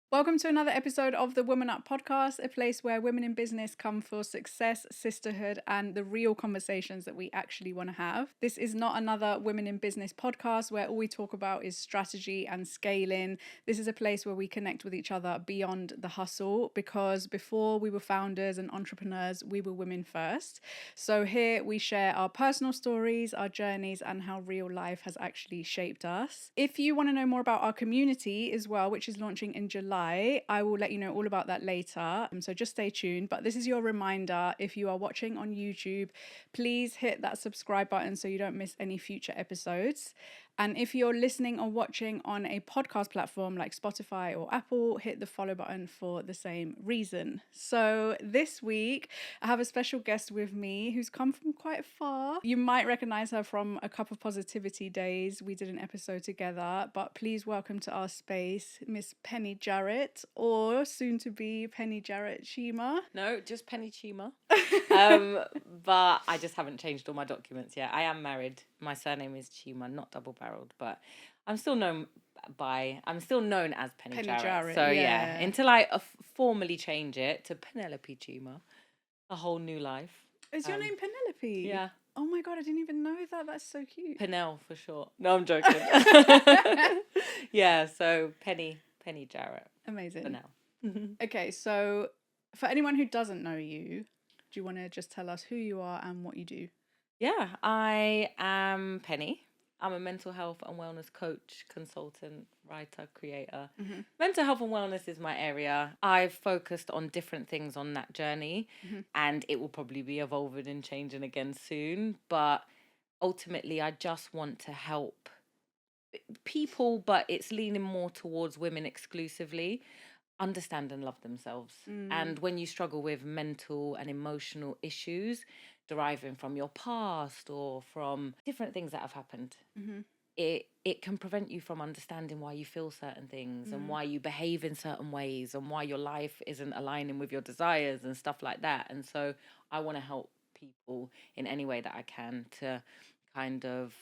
Welcome to another episode of the Woman Up podcast, a place where women in business come for success, sisterhood, and the real conversations that we actually want to have. This is not another Women in Business podcast where all we talk about is strategy and scaling. This is a place where we connect with each other beyond the hustle, because before we were founders and entrepreneurs, we were women first. So here we share our personal stories, our journeys, and how real life has actually shaped us. If you want to know more about our community as well, which is launching in July, I will let you know all about that later. So just stay tuned. But this is your reminder. If you are watching on YouTube, please hit that subscribe button so you don't miss any future episodes. And if you're listening or watching on a podcast platform like Spotify or Apple, hit the follow button for the same reason. So this week, I have a special guest with me who's come from quite far. You might recognize her from a Cup of Positivity days. We did an episode together, but please welcome to our space, Miss Penny Jarrett, or soon to be Penny Jarrett Chima. No, just Penny Chima. But I just haven't changed all my documents yet. I am married. My surname is Chima, not double-barreled, but I'm still known as Penny Jarrett. So yeah, until I formally change it to Penelope Chima, a whole new life. Is your name Penelope? Yeah. Oh my God, I didn't even know that. That's so cute. Penel for short. No, I'm joking. Yeah, so Penny Jarrett. Amazing. For now. Okay, so for anyone who doesn't know you, do you want to just tell us who you are and what you do? Yeah, I am Penny. I'm a mental health and wellness coach, consultant, writer, creator. Mm-hmm. Mental health and wellness is my area. I've focused on different things on that journey, and it will probably be evolving and changing again soon. But ultimately, I just want to help people, but it's leaning more towards women exclusively, understand and love themselves. And when you struggle with mental and emotional issues deriving from your past or from different things that have happened, it can prevent you from understanding why you feel certain things and why you behave in certain ways and why your life isn't aligning with your desires and stuff like that. And so I want to help people in any way that I can to kind of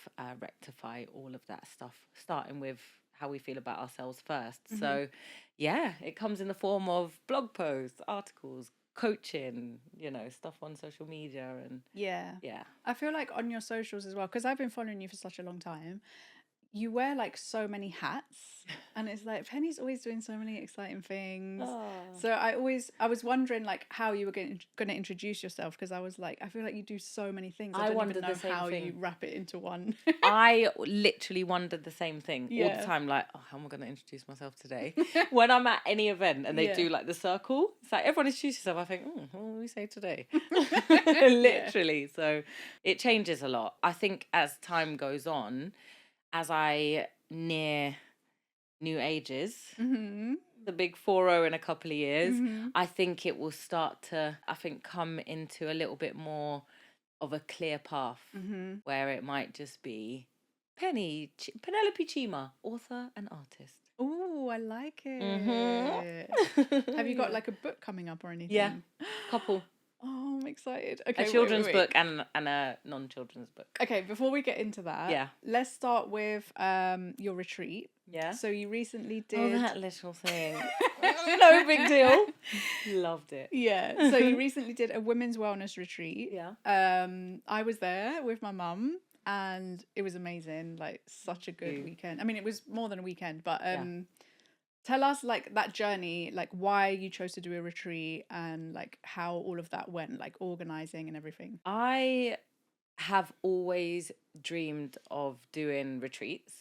rectify all of that stuff, starting with how we feel about ourselves first. So yeah, it comes in the form of blog posts, articles, coaching, stuff on social media. And yeah, I feel like on your socials as well, because I've been following you for such a long time, you wear like so many hats, and it's like Penny's always doing so many exciting things. So I was wondering like how you were going to introduce yourself, because I was like, I feel like you do so many things. I don't even know how you wrap it into one. I literally wondered the same thing all the time, like, oh, how am I going to introduce myself today? When I'm at any event and they do like the circle, it's like everyone introduce yourself. I think, what will we say today? Literally. So it changes a lot. I think as time goes on, as I near new ages, the big 4-0 in a couple of years, I think it will start to, come into a little bit more of a clear path where it might just be Penelope Chima, author and artist. Oh, I like it. Have you got like a book coming up or anything? Yeah, couple. Oh, I'm excited. Okay, a children's book and a non-children's book. Okay, before we get into that, let's start with your retreat. Yeah. So you recently did... Oh, that little thing. No big deal. Loved it. Yeah. So you recently did a women's wellness retreat. Yeah. I was there with my mum, and it was amazing. Like, such a good weekend. I mean, it was more than a weekend, but... Tell us like that journey, like why you chose to do a retreat and like how all of that went, like organizing and everything. I have always dreamed of doing retreats,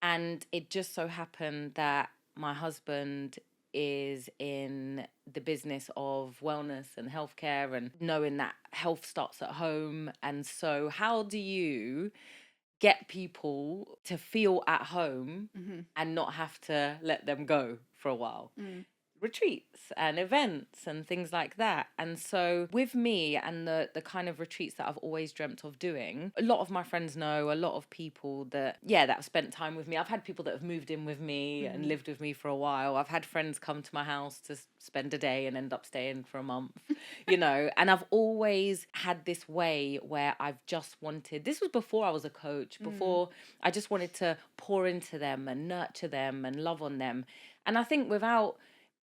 and it just so happened that my husband is in the business of wellness and healthcare, and knowing that health starts at home. And so how do you get people to feel at home and not have to let them go for a while? Retreats and events and things like that. And so with me and the kind of retreats that I've always dreamt of doing, a lot of my friends know, a lot of people that have spent time with me. I've had people that have moved in with me and lived with me for a while. I've had friends come to my house to spend a day and end up staying for a month, and I've always had this way where I've just wanted, this was before I was a coach, before I just wanted to pour into them and nurture them and love on them. And I think without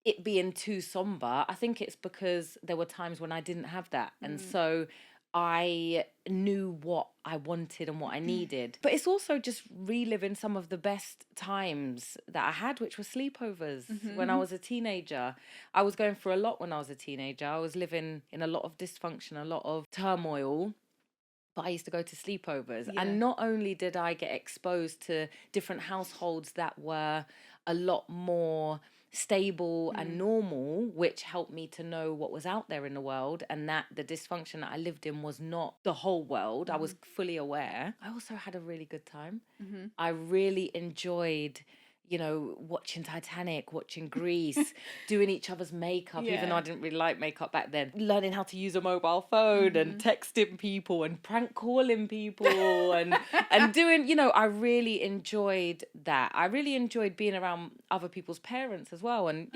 it being too somber, I think it's because there were times when I didn't have that. And so I knew what I wanted and what I needed. But it's also just reliving some of the best times that I had, which were sleepovers when I was a teenager. I was going through a lot when I was a teenager. I was living in a lot of dysfunction, a lot of turmoil. But I used to go to sleepovers. Yeah. And not only did I get exposed to different households that were a lot more stable and normal, which helped me to know what was out there in the world, and that the dysfunction that I lived in was not the whole world. I was fully aware. I also had a really good time. I really enjoyed, watching Titanic, watching Grease, doing each other's makeup, even though I didn't really like makeup back then, learning how to use a mobile phone and texting people and prank calling people and doing, I really enjoyed that. I really enjoyed being around other people's parents as well. And,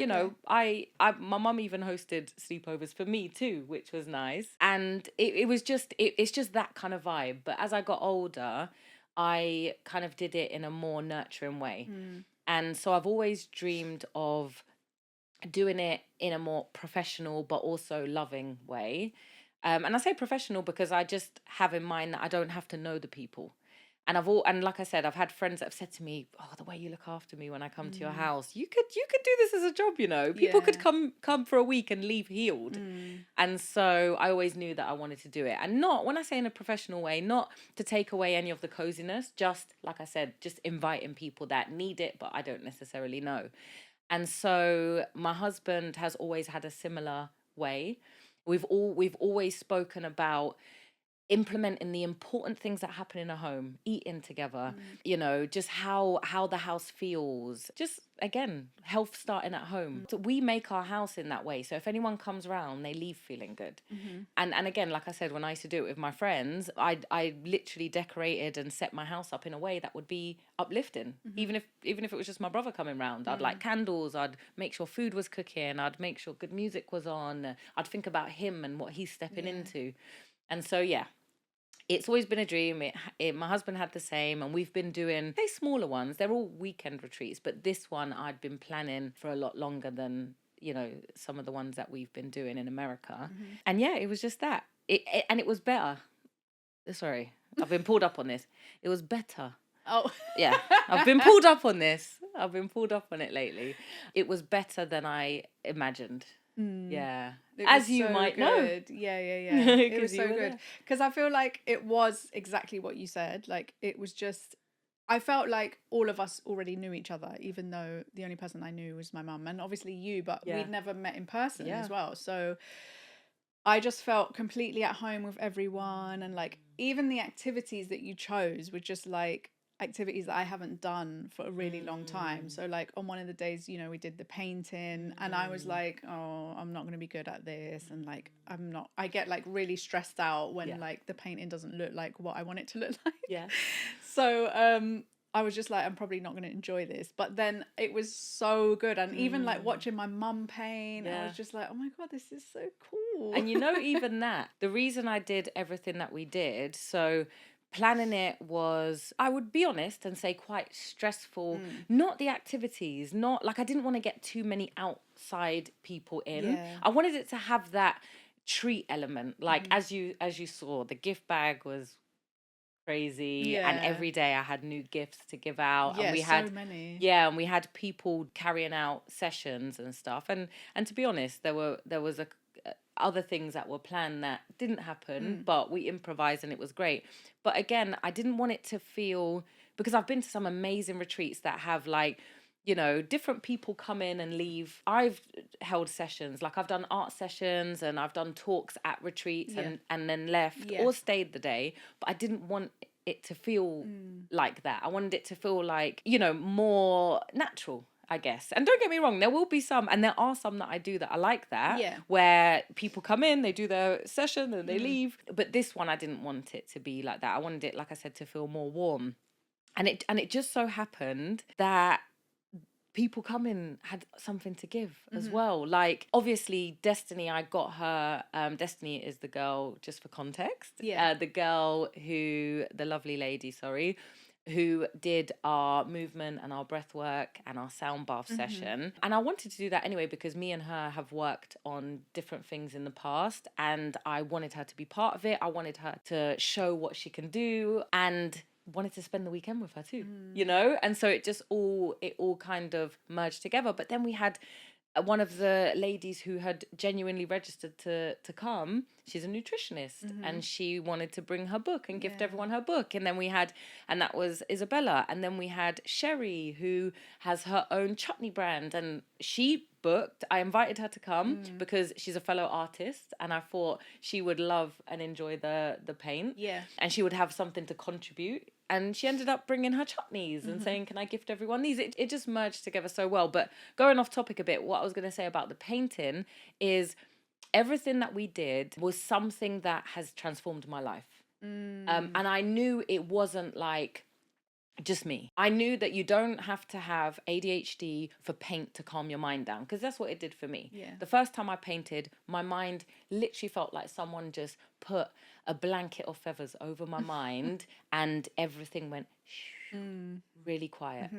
my mum even hosted sleepovers for me too, which was nice. And it's just that kind of vibe. But as I got older, I kind of did it in a more nurturing way. And so I've always dreamed of doing it in a more professional but also loving way. And I say professional because I just have in mind that I don't have to know the people. And like I said, I've had friends that have said to me, "Oh, the way you look after me when I come to your house, you could do this as a job, People could come for a week and leave healed." And so I always knew that I wanted to do it. And not, when I say in a professional way, not to take away any of the coziness, just like I said, just inviting people that need it, but I don't necessarily know. And so my husband has always had a similar way. We've always spoken about implementing the important things that happen in a home, eating together, just how the house feels, just again, health starting at home. So we make our house in that way. So if anyone comes around, they leave feeling good. And again, like I said, when I used to do it with my friends, I literally decorated and set my house up in a way that would be uplifting. Even if it was just my brother coming round, I'd light candles, I'd make sure food was cooking, I'd make sure good music was on, I'd think about him and what he's stepping into. And so, it's always been a dream. My husband had the same, and we've been doing smaller ones. They're all weekend retreats, but this one I'd been planning for a lot longer than, some of the ones that we've been doing in America. And it was just that. And it was better. Sorry, I've been pulled up on this. It was better. Oh. Yeah, I've been pulled up on this. I've been pulled up on it lately. It was better than I imagined. Yeah, as you might know. Yeah. It was so good because I feel like it was exactly what you said. Like, it was just, I felt like all of us already knew each other, even though the only person I knew was my mum and obviously you, but we'd never met in person as well. So I just felt completely at home with everyone, and like even the activities that you chose were just like activities that I haven't done for a really long time. So like on one of the days, we did the painting, and I was like, oh, I'm not going to be good at this, and like I get like really stressed out when like the painting doesn't look like what I want it to look like. So I was just like, I'm probably not going to enjoy this, but then it was so good. And even like watching my mum paint, I was just like, oh my god, this is so cool. And even that, the reason I did everything that we did, so planning it was, I would be honest and say, quite stressful. Not the activities, not like I didn't want to get too many outside people in. I wanted it to have that treat element. Like as you saw, the gift bag was crazy, and every day I had new gifts to give out, and we had so many. And we had people carrying out sessions and stuff, and to be honest, there was other things that were planned that didn't happen, but we improvised and it was great. But again, I didn't want it to feel, because I've been to some amazing retreats that have like, different people come in and leave. I've held sessions, like I've done art sessions and I've done talks at retreats and then left or stayed the day, but I didn't want it to feel like that. I wanted it to feel like, more natural, I guess. And don't get me wrong, there will be some, and there are some that I do that I like that, where people come in, they do their session and they leave. But this one, I didn't want it to be like that. I wanted it, like I said, to feel more warm. And it just so happened that people come in had something to give as well. Like, obviously, Destiny, I got her, Destiny is the girl, just for context, the girl the lovely lady, who did our movement and our breath work and our sound bath session. And I wanted to do that anyway because me and her have worked on different things in the past, and I wanted her to be part of it. I wanted her to show what she can do, and wanted to spend the weekend with her too, you know? And so it all kind of merged together. But then we had one of the ladies who had genuinely registered to come. She's a nutritionist, and she wanted to bring her book and gift everyone her book. And then we had, and that was Isabella. And then we had Sherry, who has her own chutney brand, and she booked. I invited her to come because she's a fellow artist, and I thought she would love and enjoy the paint. Yeah. And she would have something to contribute. And she ended up bringing her chutneys and saying, can I gift everyone these? It just merged together so well. But going off topic a bit, what I was going to say about the painting is everything that we did was something that has transformed my life. And I knew it wasn't like just me. I knew that you don't have to have ADHD for paint to calm your mind down, because that's what it did for me. Yeah. The first time I painted, my mind literally felt like someone just put a blanket of feathers over my mind and everything went really quiet.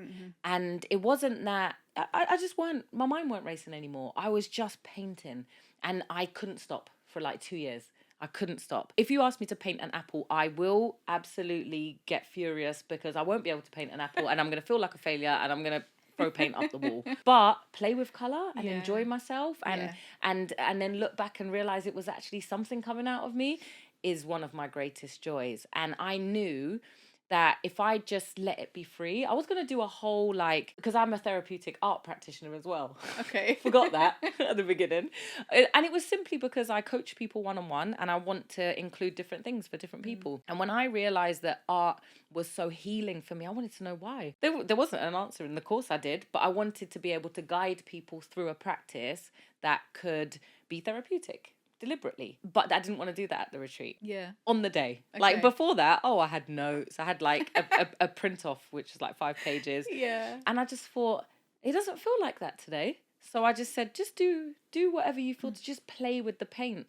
And it wasn't that, I just weren't, my mind weren't racing anymore. I was just painting, and I couldn't stop for like 2 years. I couldn't stop. If you ask me to paint an apple, I will absolutely get furious because I won't be able to paint an apple, and I'm going to feel like a failure, and I'm going to throw paint up the wall. But play with colour and enjoy myself and then look back and realise it was actually something coming out of me is one of my greatest joys. And I knew that if I just let it be free, I was going to do a whole, like, because I'm a therapeutic art practitioner as well. Okay. Forgot that at the beginning. And it was simply because I coach people one-on-one, and I want to include different things for different people. And when I realised that art was so healing for me, I wanted to know why. There wasn't an answer in the course I did, but I wanted to be able to guide people through a practice that could be therapeutic. Deliberately, but I didn't want to do that at the retreat. Yeah. On the day. Okay. Like before that, I had notes. I had like a print off, which is like 5 pages. Yeah. And I just thought, it doesn't feel like that today. So I just said, just do whatever you feel to just play with the paint.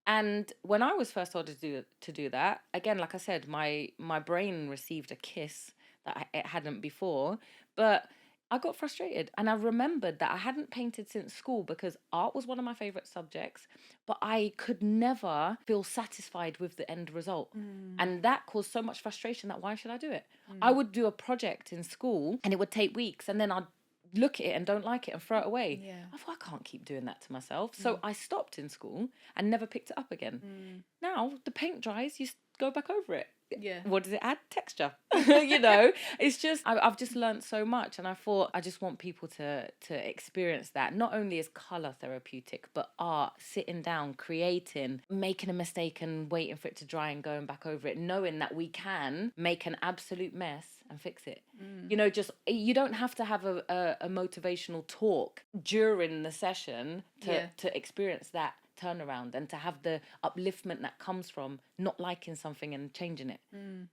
And when I was first ordered to do that, again, like I said, my brain received a kiss that it hadn't before, but I got frustrated, and I remembered that I hadn't painted since school because art was one of my favourite subjects, but I could never feel satisfied with the end result. And that caused so much frustration that why should I do it? I would do a project in school and it would take weeks, and then I'd look at it and don't like it and throw it away. Yeah. I thought, I can't keep doing that to myself. So I stopped in school and never picked it up again. Now the paint dries, you go back over it. Yeah. What does it add? Texture. You know, it's just, I've just learned so much, and I thought I just want people to experience that. Not only is colour therapeutic, but art, sitting down, creating, making a mistake and waiting for it to dry and going back over it, knowing that we can make an absolute mess and fix it. You know, just, you don't have to have a motivational talk during the session to experience that turnaround and to have the upliftment that comes from not liking something and changing it,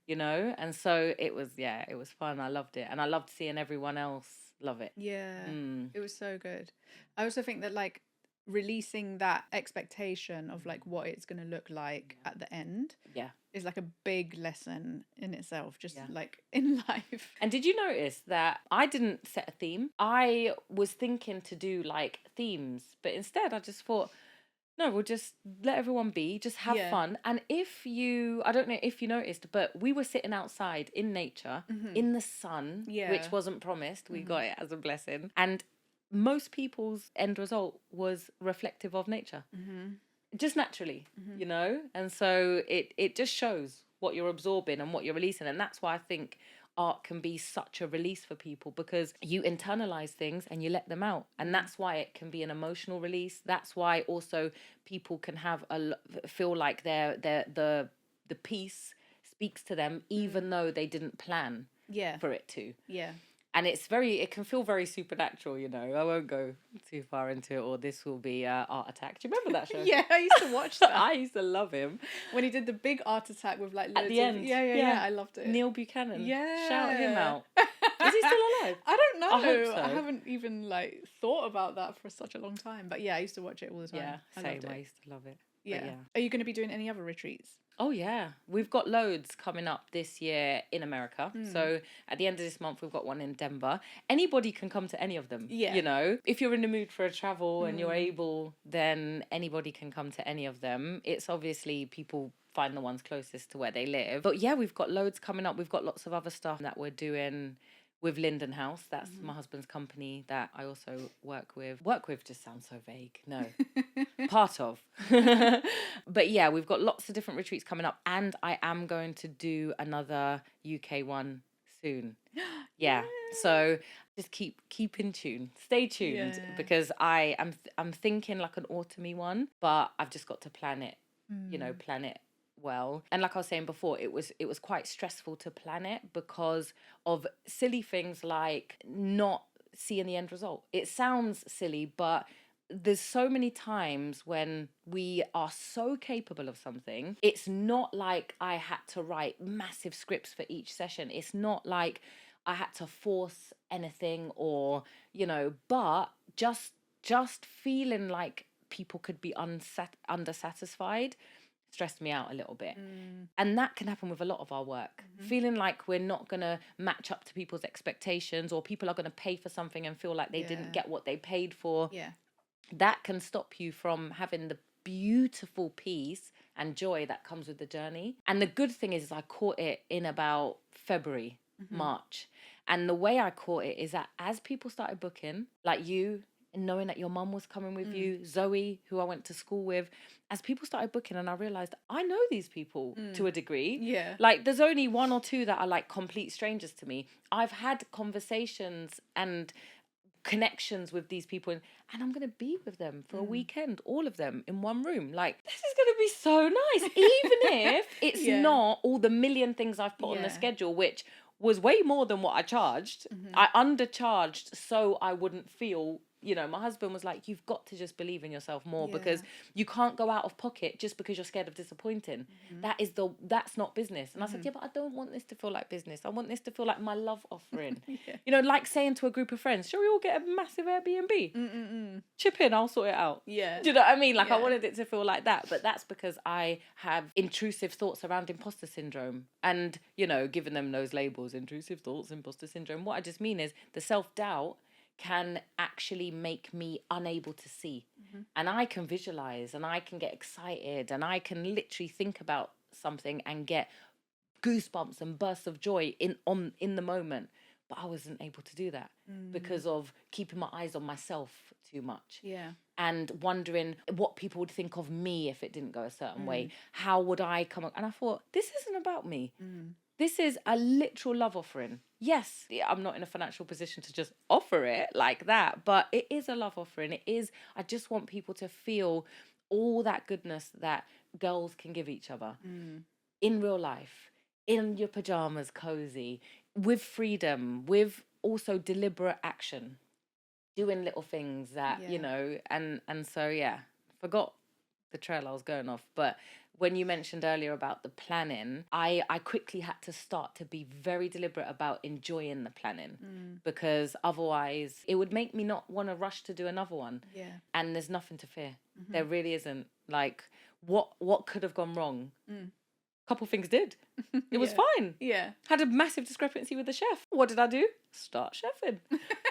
you know? And so it was fun. I loved it. And I loved seeing everyone else love it. Yeah. It was so good. I also think that, like, releasing that expectation of like what it's going to look like at the end is like a big lesson in itself, just like in life. And did you notice that I didn't set a theme? I was thinking to do like themes, but instead I just thought, no, we'll just let everyone be, just have fun. And I don't know if you noticed, but we were sitting outside in nature, in the sun, which wasn't promised. We got it as a blessing. And most people's end result was reflective of nature, just naturally, you know? And so it just shows what you're absorbing and what you're releasing. And that's why I think art can be such a release for people, because you internalize things and you let them out, and that's why it can be an emotional release. That's why also people can have feel like the piece speaks to them even though they didn't plan for it to. And it can feel very supernatural, you know. I won't go too far into it, or this will be Art Attack. Do you remember that show? Yeah, I used to watch that. I used to love him. When he did the big Art Attack with like loads at the end. Yeah, I loved it. Neil Buchanan. Yeah. Shout him out. Is he still alive? I don't know. I hope so. I haven't even like thought about that for such a long time. But yeah, I used to watch it all the time. Yeah, I same. loved it. I used to love it. Yeah. yeah. Are you going to be doing any other retreats? Oh, yeah. We've got loads coming up this year in America. So at the end of this month, we've got one in Denver. Anybody can come to any of them. Yeah. You know, if you're in the mood for a travel and you're able, then anybody can come to any of them. It's obviously people find the ones closest to where they live. But yeah, we've got loads coming up. We've got lots of other stuff that we're doing with Linden House. That's my husband's company that I also work with. Work with just sounds so vague. No. Part of. But yeah, we've got lots of different retreats coming up, and I am going to do another UK one soon. Yeah. So just keep in tune. Stay tuned because I'm thinking like an autumny one, but I've just got to plan it, plan it well. And like I was saying before, it was quite stressful to plan it because of silly things like not seeing the end result. It sounds silly, but there's so many times when we are so capable of something. It's not like I had to write massive scripts for each session. It's not like I had to force anything or, but just feeling like people could be undersatisfied stressed me out a little bit. And that can happen with a lot of our work. Feeling like we're not going to match up to people's expectations, or people are going to pay for something and feel like they didn't get what they paid for. Yeah. That can stop you from having the beautiful peace and joy that comes with the journey. And the good thing is I caught it in about February, March. And the way I caught it is that as people started booking, like you, and knowing that your mum was coming with you, Zoe, who I went to school with, as people started booking, and I realised I know these people to a degree. Yeah. Like, there's only one or two that are like complete strangers to me. I've had conversations and connections with these people, and I'm going to be with them for a weekend, all of them in one room. Like, this is going to be so nice, even if it's not all the million things I've put on the schedule, which was way more than what I charged. I undercharged so I wouldn't feel, my husband was like, you've got to just believe in yourself more because you can't go out of pocket just because you're scared of disappointing. That's not business. And I said, yeah, but I don't want this to feel like business. I want this to feel like my love offering. Like saying to a group of friends, shall we all get a massive Airbnb? Chip in, I'll sort it out. Yeah. Do you know what I mean? Like, I wanted it to feel like that. But that's because I have intrusive thoughts around imposter syndrome. And, giving them those labels, intrusive thoughts, imposter syndrome. What I just mean is the self-doubt can actually make me unable to see. And I can visualize and I can get excited and I can literally think about something and get goosebumps and bursts of joy in the moment. But I wasn't able to do that because of keeping my eyes on myself too much. Yeah. And wondering what people would think of me if it didn't go a certain way. How would I come up? And I thought, this isn't about me. This is a literal love offering. Yes, I'm not in a financial position to just offer it like that, but it is a love offering. It is, I just want people to feel all that goodness that girls can give each other in real life, in your pajamas, cozy, with freedom, with also deliberate action, doing little things that, and so, forgot the trail I was going off, but when you mentioned earlier about the planning, I quickly had to start to be very deliberate about enjoying the planning because otherwise it would make me not want to rush to do another one. Yeah. And there's nothing to fear. There really isn't. Like, what could have gone wrong? Couple things did. It was fine. Yeah. Had a massive discrepancy with the chef. What did I do? Start chefing.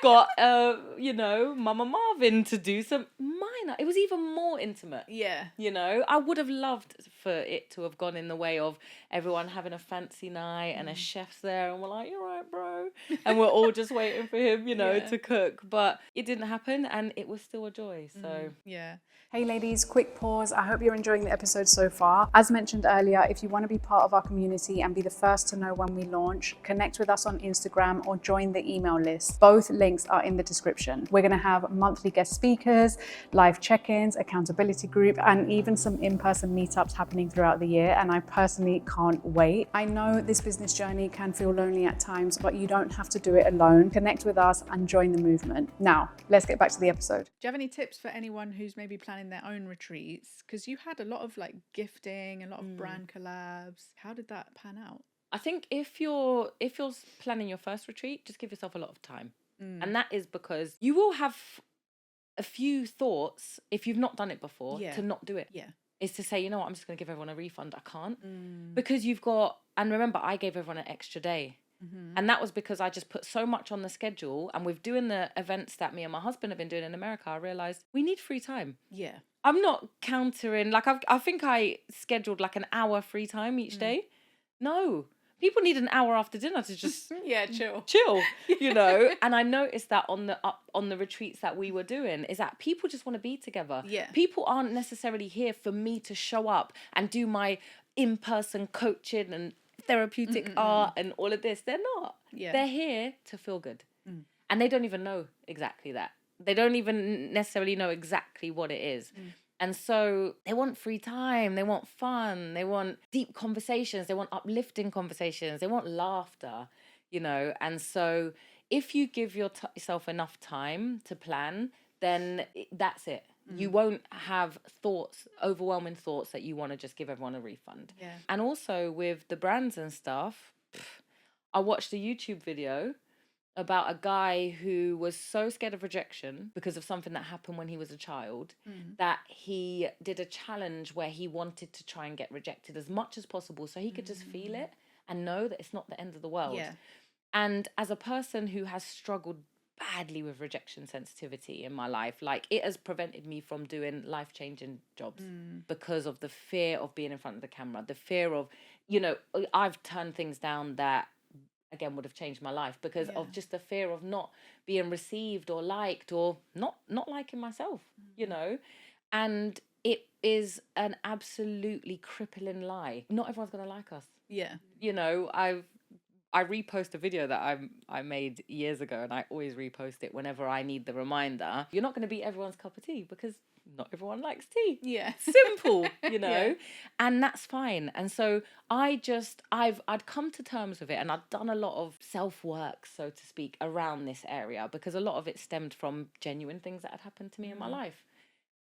Got, Mama Marvin to do some minor. It was even more intimate. Yeah. I would have loved for it to have gone in the way of everyone having a fancy night and a chef's there and we're like, you're right, bro. And we're all just waiting for him, to cook. But it didn't happen and it was still a joy. So, yeah. Hey ladies, quick pause. I hope you're enjoying the episode so far. As mentioned earlier, if you want to be part of our community and be the first to know when we launch, connect with us on Instagram or join the email list. Both links are in the description. We're going to have monthly guest speakers, live check-ins, accountability group, and even some in-person meetups happening throughout the year. And I personally can't wait. I know this business journey can feel lonely at times, but you don't have to do it alone. Connect with us and join the movement. Now, let's get back to the episode. Do you have any tips for anyone who's maybe planning their own retreats? Because you had a lot of like gifting, a lot of brand collabs. How did that pan out? I think if you're planning your first retreat, just give yourself a lot of time. And that is because you will have a few thoughts if you've not done it before to not do it. Yeah. is to say, you know what, I'm just going to give everyone a refund. I can't. Because you've got, and remember, I gave everyone an extra day. And that was because I just put so much on the schedule. And with doing the events that me and my husband have been doing in America, I realized we need free time. Yeah. I'm not countering, like, I think I scheduled like an hour free time each day. No, people need an hour after dinner to just chill, you know. And I noticed that on the retreats that we were doing, is that people just want to be together. People aren't necessarily here for me to show up and do my in-person coaching and therapeutic art and all of this. They're not. They're here to feel good. And they don't even know exactly that. They don't even necessarily know exactly what it is. And so they want free time, they want fun, they want deep conversations, they want uplifting conversations, they want laughter, you know. And so if you give yourself enough time to plan, then that's it. You won't have overwhelming thoughts that you want to just give everyone a refund. And also with the brands and stuff, I watched a YouTube video about a guy who was so scared of rejection because of something that happened when he was a child that he did a challenge where he wanted to try and get rejected as much as possible so he could just feel it and know that it's not the end of the world. And as a person who has struggled badly with rejection sensitivity in my life, like, it has prevented me from doing life-changing jobs because of the fear of being in front of the camera, the fear of, you know, I've turned things down that again would have changed my life because of just the fear of not being received or liked or not liking myself, you know. And it is an absolutely crippling lie. Not everyone's gonna like us. You know, I repost a video that I made years ago, and I always repost it whenever I need the reminder. You're not going to be everyone's cup of tea because not everyone likes tea. Simple, you know. And that's fine. And so I'd come to terms with it, and I'd done a lot of self-work, so to speak, around this area because a lot of it stemmed from genuine things that had happened to me in my life.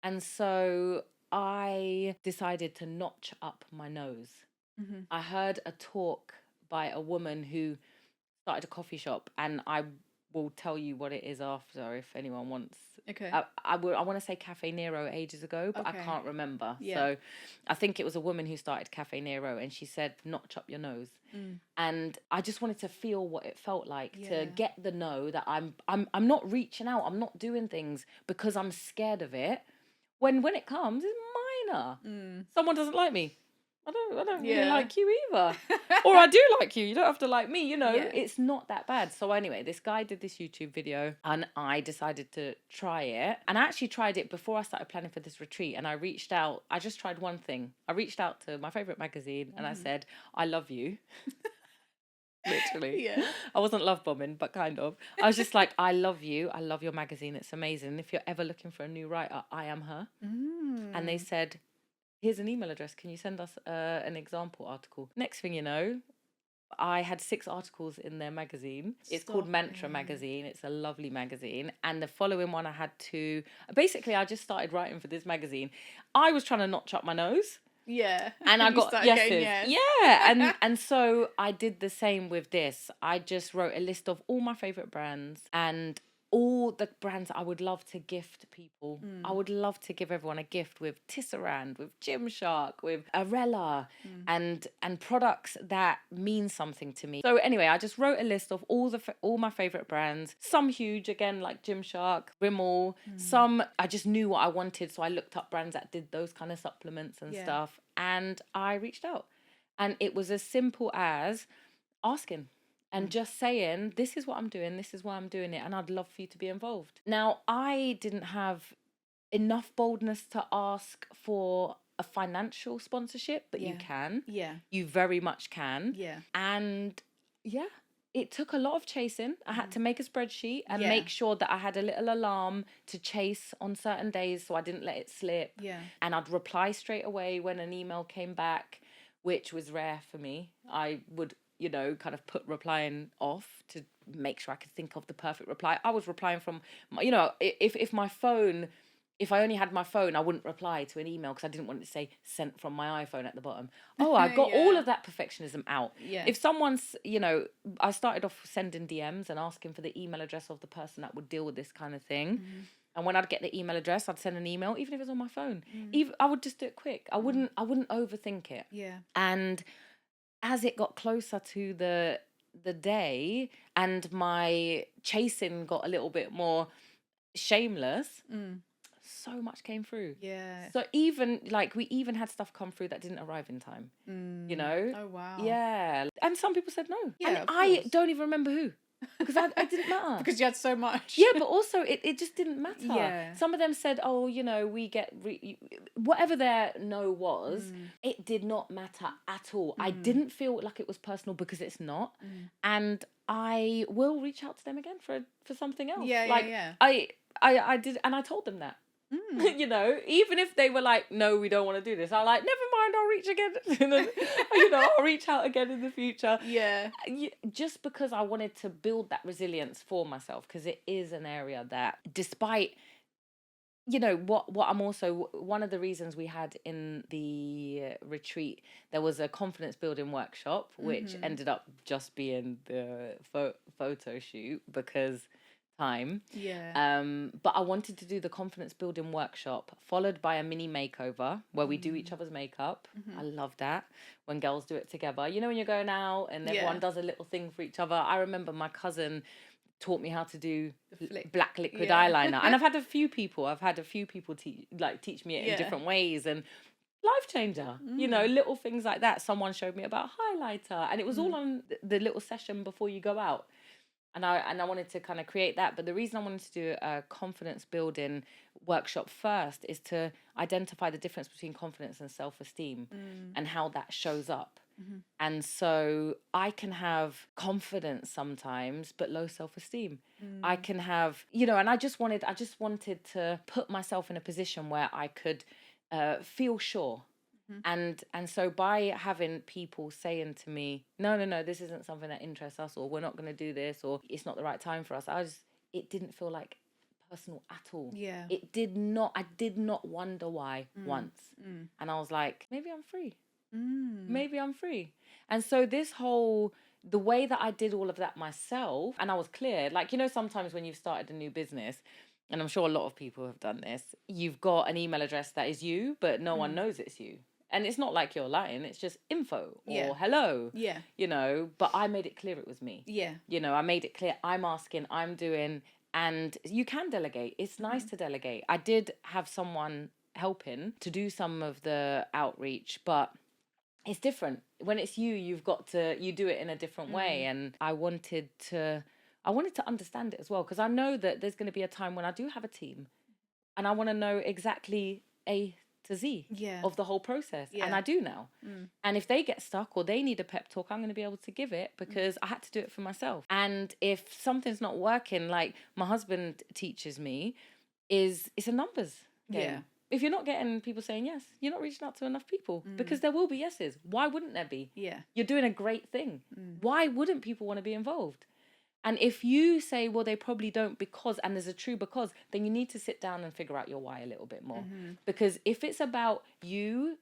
And so I decided to notch up my nose. I heard a talk by a woman who started a coffee shop, and I will tell you what it is after if anyone wants. I want to say Cafe Nero ages ago, but I can't remember. So I think it was a woman who started Cafe Nero, and she said, notch up your nose. And I just wanted to feel what it felt like to get the know that I'm not reaching out, I'm not doing things because I'm scared of it. When it comes, it's minor. Someone doesn't like me, I don't really like you either. Or I do like you. You don't have to like me, you know. It's not that bad. So anyway, this guy did this YouTube video and I decided to try it. And I actually tried it before I started planning for this retreat. And I just tried one thing. I reached out to my favourite magazine and I said, I love you. Literally. I wasn't love bombing, but kind of. I was just like, I love you. I love your magazine. It's amazing. If you're ever looking for a new writer, I am her. And they said, here's an email address. Can you send us an example article? Next thing you know, I had 6 articles in their magazine. It's called Mantra Magazine. It's a lovely magazine. And the following one I had to... Basically, I just started writing for this magazine. I was trying to notch up my nose. And I got yeses. And so I did the same with this. I just wrote a list of all my favourite brands and all the brands I would love to gift people. I would love to give everyone a gift with Tisserand, with Gymshark, with Arella, and products that mean something to me. So anyway, I just wrote a list of all my favourite brands. Some huge, again, like Gymshark, Rimmel. Some I just knew what I wanted, so I looked up brands that did those kind of supplements and stuff. And I reached out. And it was as simple as asking. And just saying, this is what I'm doing, this is why I'm doing it, and I'd love for you to be involved. Now, I didn't have enough boldness to ask for a financial sponsorship, but you can. You very much can. And it took a lot of chasing. I had to make a spreadsheet and make sure that I had a little alarm to chase on certain days so I didn't let it slip. And I'd reply straight away when an email came back, which was rare for me. I would... kind of put replying off to make sure I could think of the perfect reply. I was replying from, if I only had my phone, I wouldn't reply to an email because I didn't want it to say sent from my iPhone at the bottom. Oh, I got all of that perfectionism out. If someone's, I started off sending DMs and asking for the email address of the person that would deal with this kind of thing. And when I'd get the email address, I'd send an email, even if it was on my phone. Even I would just do it quick. I wouldn't overthink it. Yeah. And as it got closer to the day and my chasing got a little bit more shameless, so much came through. Yeah. So even like we even had stuff come through that didn't arrive in time. You know? Oh wow. Yeah. And some people said no. Yeah, And of I course. don't even remember who. Because it didn't matter. Because you had so much. Yeah, but also it just didn't matter. Yeah. Some of them said, oh, you know, we get whatever their no was, it did not matter at all. I didn't feel like it was personal because it's not. And I will reach out to them again for something else. Yeah, like, yeah. I did, and I told them that. You know, even if they were like, no, we don't want to do this, I'm like, never mind, I'll reach again. You know, I'll reach out again in the future. Yeah. Just because I wanted to build that resilience for myself, because it is an area that, despite, you know, what I'm also, one of the reasons we had in the retreat, there was a confidence building workshop, which ended up just being the photo shoot because time. Yeah. But I wanted to do the confidence building workshop followed by a mini makeover where we do each other's makeup. I love that when girls do it together. You know, when you're going out and everyone does a little thing for each other. I remember my cousin taught me how to do black liquid eyeliner, and I've had a few people teach me it in different ways, and life changer. You know, little things like that. Someone showed me about highlighter, and it was all on the little session before you go out. And I wanted to kind of create that. But the reason I wanted to do a confidence building workshop first is to identify the difference between confidence and self-esteem and how that shows up. And so I can have confidence sometimes, but low self-esteem. I can have, you know, and I just wanted to put myself in a position where I could feel sure. And so by having people saying to me, no, this isn't something that interests us, or we're not going to do this, or it's not the right time for us, it didn't feel like personal at all. Yeah. I did not wonder why once. And I was like, maybe I'm free. Maybe I'm free. And so the way that I did all of that myself, and I was clear, like, you know, sometimes when you've started a new business, and I'm sure a lot of people have done this, you've got an email address that is you, but no one knows it's you. And it's not like you're lying, it's just info or hello. Yeah. You know, but I made it clear it was me. Yeah. You know, I made it clear I'm asking, I'm doing, and you can delegate. It's nice to delegate. I did have someone helping to do some of the outreach, but it's different. When it's you, you do it in a different way. And I wanted to understand it as well, because I know that there's going to be a time when I do have a team and I want to know exactly A to Z of the whole process. And I do now. And if they get stuck or they need a pep talk, I'm going to be able to give it because I had to do it for myself. And if something's not working, like my husband teaches me, it's a numbers game. Yeah. If you're not getting people saying yes, you're not reaching out to enough people because there will be yeses. Why wouldn't there be? Yeah. You're doing a great thing. Why wouldn't people want to be involved? And if you say, well, they probably don't because, and there's a true because, then you need to sit down and figure out your why a little bit more. Because if it's about you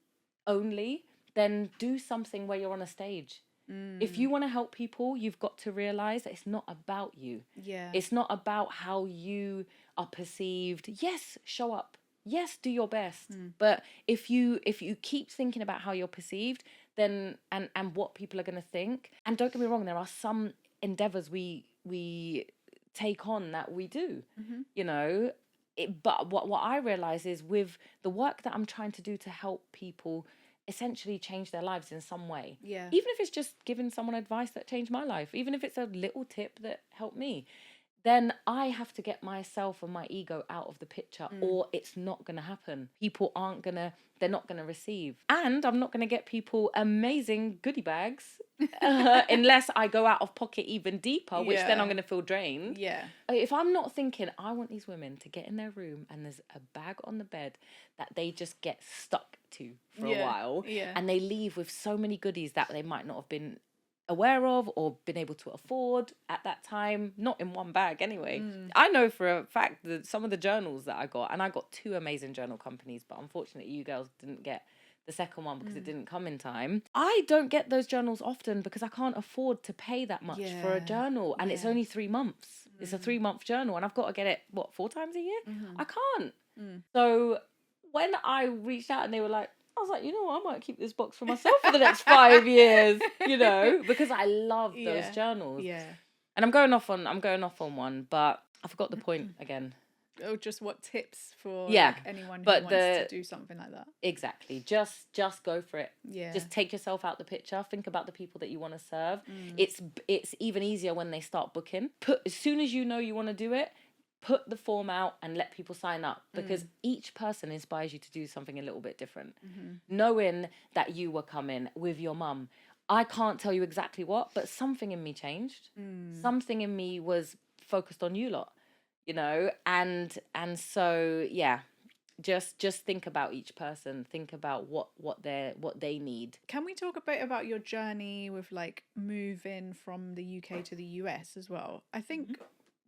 only, then do something where you're on a stage. If you want to help people, you've got to realize that it's not about you. Yeah. It's not about how you are perceived. Yes, show up. Yes, do your best. But if you keep thinking about how you're perceived, then and what people are going to think, and don't get me wrong, there are some endeavors we take on that we do, you know, but what I realize is with the work that I'm trying to do to help people essentially change their lives in some way, even if it's just giving someone advice that changed my life, even if it's a little tip that helped me, then I have to get myself and my ego out of the picture, or it's not going to happen. People they're not going to receive. And I'm not going to get people amazing goodie bags unless I go out of pocket even deeper, which then I'm going to feel drained. Yeah. If I'm not thinking, I want these women to get in their room and there's a bag on the bed that they just get stuck to for a while, and they leave with so many goodies that they might not have been aware of or been able to afford at that time, not in one bag anyway. I know for a fact that some of the journals that I got, and I got 2 amazing journal companies, but unfortunately you girls didn't get the second one because it didn't come in time. I don't get those journals often because I can't afford to pay that much for a journal. And it's only 3 months. It's a 3-month journal and I've got to get it, 4 times a year? I can't. So when I reached out and they were like, I was like, you know what, I might keep this box for myself for the next 5 years, you know, because I love those journals. Yeah. And I'm going off on one, but I forgot the point again. Oh, just what tips for like anyone who wants to do something like that? Exactly. Just go for it. Yeah. Just take yourself out the picture. Think about the people that you want to serve. It's even easier when they start booking. As soon as you know you want to do it, put the form out and let people sign up, because each person inspires you to do something a little bit different. Knowing that you were coming with your mum, I can't tell you exactly what, but something in me changed. Something in me was focused on you lot, you know, and so yeah, just think about each person. Think about what they need. Can we talk a bit about your journey with like moving from the UK to the US as well? I think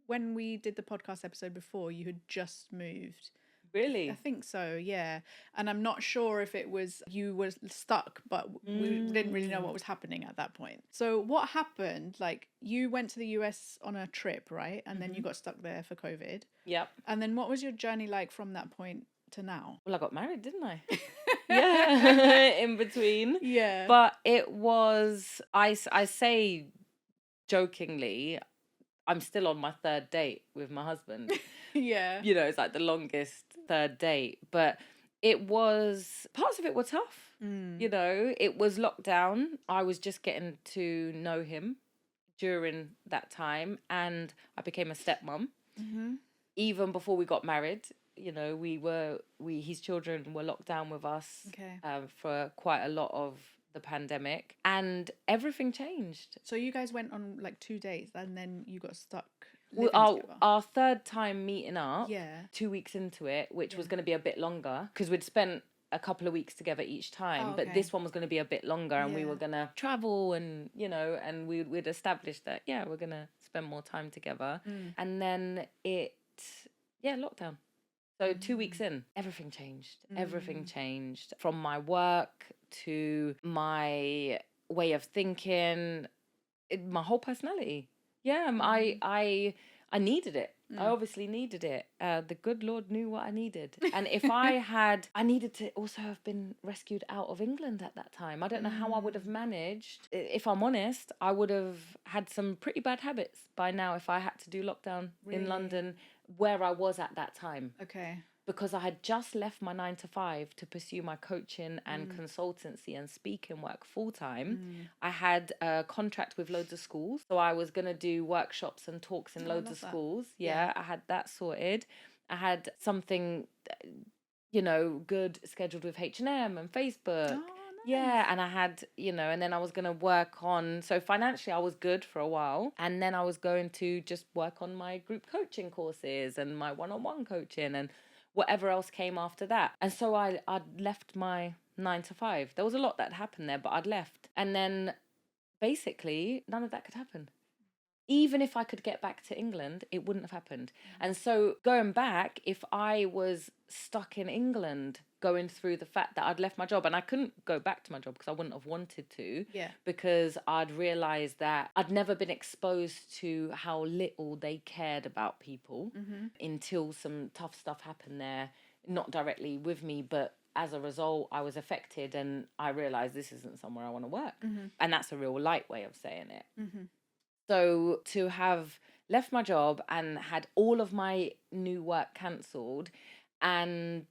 when we did the podcast episode before, you had just moved. Really? I think so, yeah. And I'm not sure if it was you were stuck, but we didn't really know what was happening at that point. So what happened? Like, you went to the US on a trip, right? And then you got stuck there for COVID. Yep. And then what was your journey like from that point to now? Well, I got married, didn't I? Yeah, in between. Yeah. But it was, I say jokingly, I'm still on my 3rd date with my husband. Yeah. You know, it's like the longest 3rd date. But parts of it were tough. You know, it was lockdown. I was just getting to know him during that time. And I became a stepmum. Even before we got married, you know, his children were locked down with us for quite a lot of the pandemic, and everything changed. So you guys went on like 2 dates and then you got stuck Well, living together. our 3rd time meeting up, 2 weeks into it, which was going to be a bit longer because we'd spent a couple of weeks together each time, but this one was going to be a bit longer, and we were going to travel, and you know, and we'd established that we're going to spend more time together. And then lockdown. So 2 weeks in, everything changed. Everything changed, from my work to my way of thinking, my whole personality. Yeah, I needed it. I obviously needed it. The good Lord knew what I needed. And if I needed to also have been rescued out of England at that time. I don't know how I would have managed. If I'm honest, I would have had some pretty bad habits by now if I had to do lockdown in London where I was at that time. Okay. Because I had just left my 9 to 5 to pursue my coaching and consultancy and speaking work full time. I had a contract with loads of schools. So I was going to do workshops and talks in loads of schools. Yeah, I had that sorted. I had something, you know, good scheduled with H&M and Facebook. Oh, nice. Yeah, and I had, you know, and then I was going to work on, so financially I was good for a while. And then I was going to just work on my group coaching courses and my one-on-one coaching and whatever else came after that. And so I'd left my 9 to 5. There was a lot that happened there, but I'd left. And then basically none of that could happen. Even if I could get back to England, it wouldn't have happened. And so going back, if I was stuck in England, going through the fact that I'd left my job, and I couldn't go back to my job because I wouldn't have wanted to, because I'd realised that I'd never been exposed to how little they cared about people until some tough stuff happened there, not directly with me, but as a result, I was affected, and I realised this isn't somewhere I want to work. And that's a real light way of saying it. So to have left my job and had all of my new work cancelled and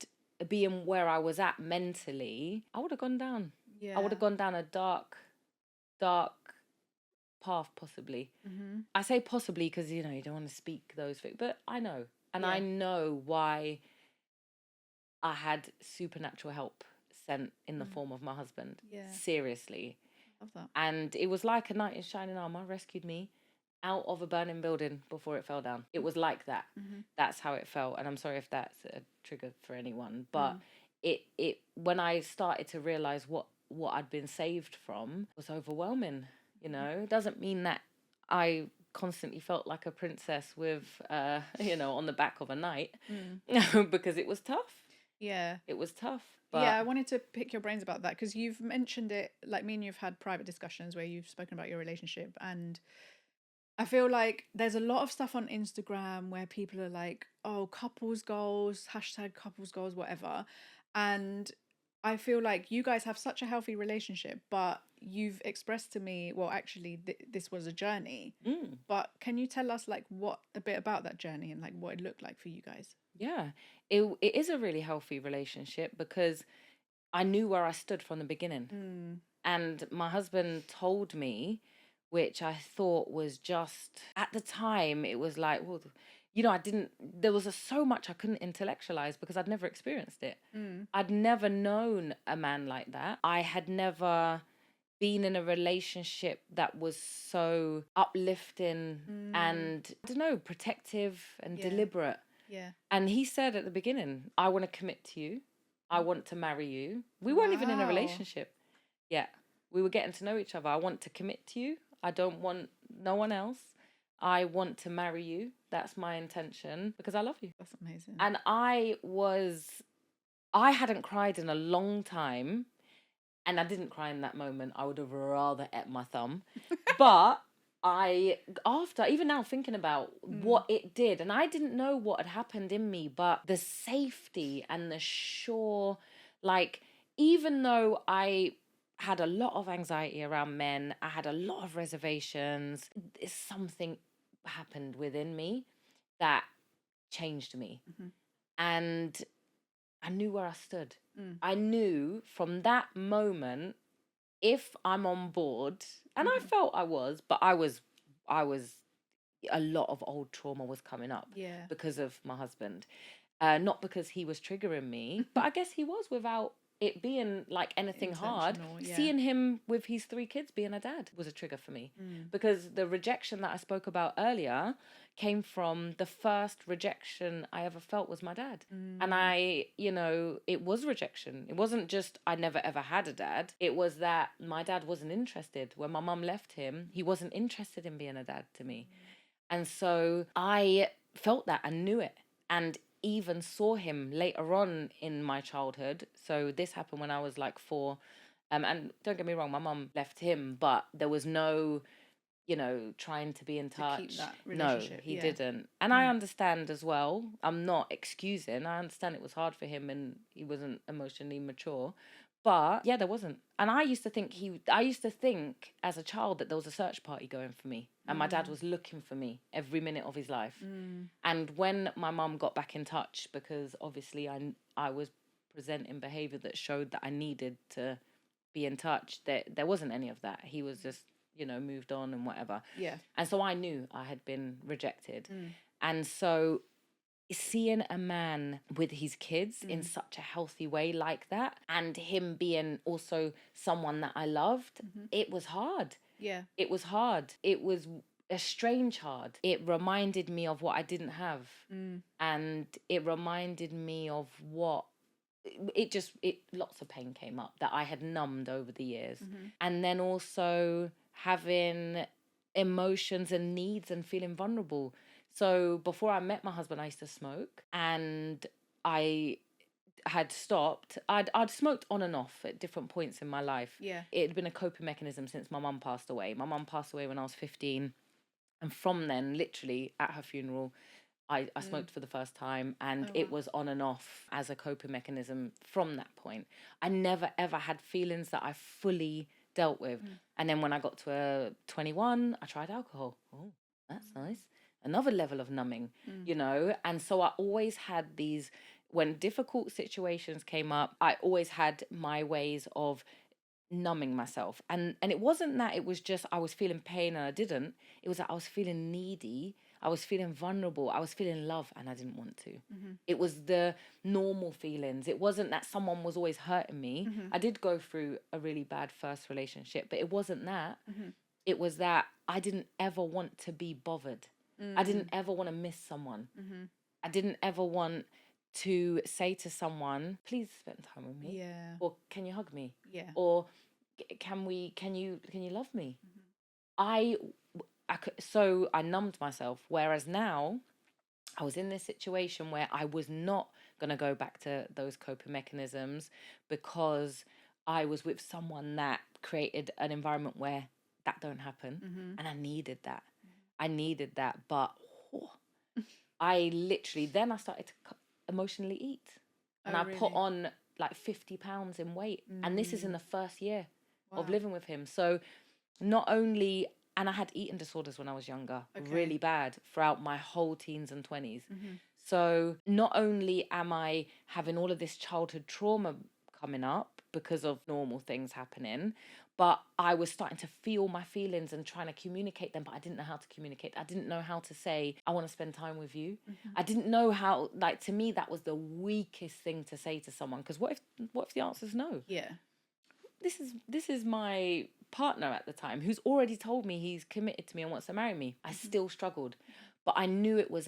being where I was at mentally, I would have gone down. I would have gone down a dark path, possibly. I say possibly because, you know, you don't want to speak those things, but I know. And I know why I had supernatural help sent in the form of my husband. Seriously. Love that. And it was like a knight in shining armor rescued me out of a burning building before it fell down. It was like that. That's how it felt. And I'm sorry if that's a trigger for anyone, but it when I started to realize what I'd been saved from was overwhelming. You know, it doesn't mean that I constantly felt like a princess with you know, on the back of a knight, because it was tough. Yeah. It was tough, Yeah, I but wanted to pick your brains about that because you've mentioned it, like me and you've had private discussions where you've spoken about your relationship, and I feel like there's a lot of stuff on Instagram where people are like, oh, couples goals, hashtag couples goals, whatever. And I feel like you guys have such a healthy relationship, but you've expressed to me, well, actually, this was a journey. mm, But can you tell us like what a bit about that journey and like what it looked like for you guys? yeah, it is a really healthy relationship because I knew where I stood from the beginning. Mm, And my husband told me, which I thought was just at the time, it was like, well, I didn't, there was so much I couldn't intellectualize because I'd never experienced it. mm, I'd never known a man like that. I had never been in a relationship that was so uplifting mm, and, I don't know, protective and yeah, deliberate. yeah. And he said at the beginning, I want to commit to you. I want to marry you. We weren't even in a Wow. relationship yet. We were getting to know each other. I want to commit to you. I don't want no one else. I want to marry you. That's my intention because I love you. That's amazing. And I hadn't cried in a long time. And I didn't cry in that moment. I would have rather ate my thumb. But even now thinking about Mm, what it did, and I didn't know what had happened in me, but the safety and the sure, like, even though I had a lot of anxiety around men, I had a lot of reservations, something happened within me that changed me. mhm, And I knew where I stood. mm, I knew from that moment if I'm on board, and I mhm. felt but I was, a lot of old trauma was coming up Yeah. because of my husband. Not because he was triggering me, but I guess he was without it being like anything hard. Intentional, yeah. Seeing him with his 3 kids being a dad was a trigger for me Mm, because the rejection that I spoke about earlier came from the first rejection I ever felt was my dad. And mm, it was rejection. It wasn't just I never ever had a dad. It was that my dad wasn't interested. When my mum left him, he wasn't interested in being a dad to me. And so I felt that and knew it and even saw him later on in my childhood. So this happened when I was like 4. And don't get me wrong, my mum left him, but there was no, trying to be in to keep touch. that No, relationship, he yeah. didn't. And I Mm, understand as well. I'm not excusing. I understand it was hard for him and he wasn't emotionally mature. But yeah, there wasn't. And I used to think as a child that there was a search party going for me. And my dad mm, was looking for me every minute of his life. mm, And when my mum got back in touch, because obviously I was presenting behavior that showed that I needed to be in touch, there wasn't any of that. He was just, moved on and whatever. yeah. And so I knew I had been rejected. Mm, And so seeing a man with his kids in mm, such a healthy way like that, and him being also someone that I loved, mhm, it was hard. yeah. It was hard. It was a strange hard. It reminded me of what I didn't have. Mm, And it reminded me of what it lots of pain came up that I had numbed over the years. mhm, And then also having emotions and needs and feeling vulnerable. So before I met my husband, I used to smoke and I had stopped. I'd smoked on and off at different points in my life. yeah. It had been a coping mechanism since my mum passed away. My mum passed away when I was 15. And from then, literally at her funeral, I Mm. smoked for the first time and Oh, it wow. was on and off as a coping mechanism from that point. I never ever had feelings that I fully dealt with. Mm, And then when I got to 21, I tried alcohol. Oh, that's nice. Another level of numbing, mm, And so I always had these, when difficult situations came up, I always had my ways of numbing myself. And it wasn't that it was just I was feeling pain and I didn't. It was that I was feeling needy, I was feeling vulnerable, I was feeling love and I didn't want to. mhm, It was the normal feelings. It wasn't that someone was always hurting me. mhm, I did go through a really bad first relationship, but it wasn't that. mhm, It was that I didn't ever want to be bothered. I didn't mm, ever want to miss someone. mhm. I didn't ever want to say to someone, please spend time with me, Yeah. or can you hug me, Yeah. or can you love me? Mhm, I so I numbed myself. Whereas now I was in this situation where I was not going to go back to those coping mechanisms, because I was with someone that created an environment where that don't happen. And I needed that. But I literally, then I started to emotionally eat. And I put on like 50 pounds in weight. And this is in the first year of living with him. So not only, and I had eating disorders when I was younger, really bad, throughout my whole teens and 20s. So not only am I having all of this childhood trauma coming up because of normal things happening, but I was starting to feel my feelings and trying to communicate them, but I didn't know how to communicate. I didn't know how to say, I want to spend time with you. I didn't know how, like, to me, that was the weakest thing to say to someone. Because what if the answer is no? Yeah. This is my partner at the time, who's already told me he's committed to me and wants to marry me. I still struggled, but I knew it was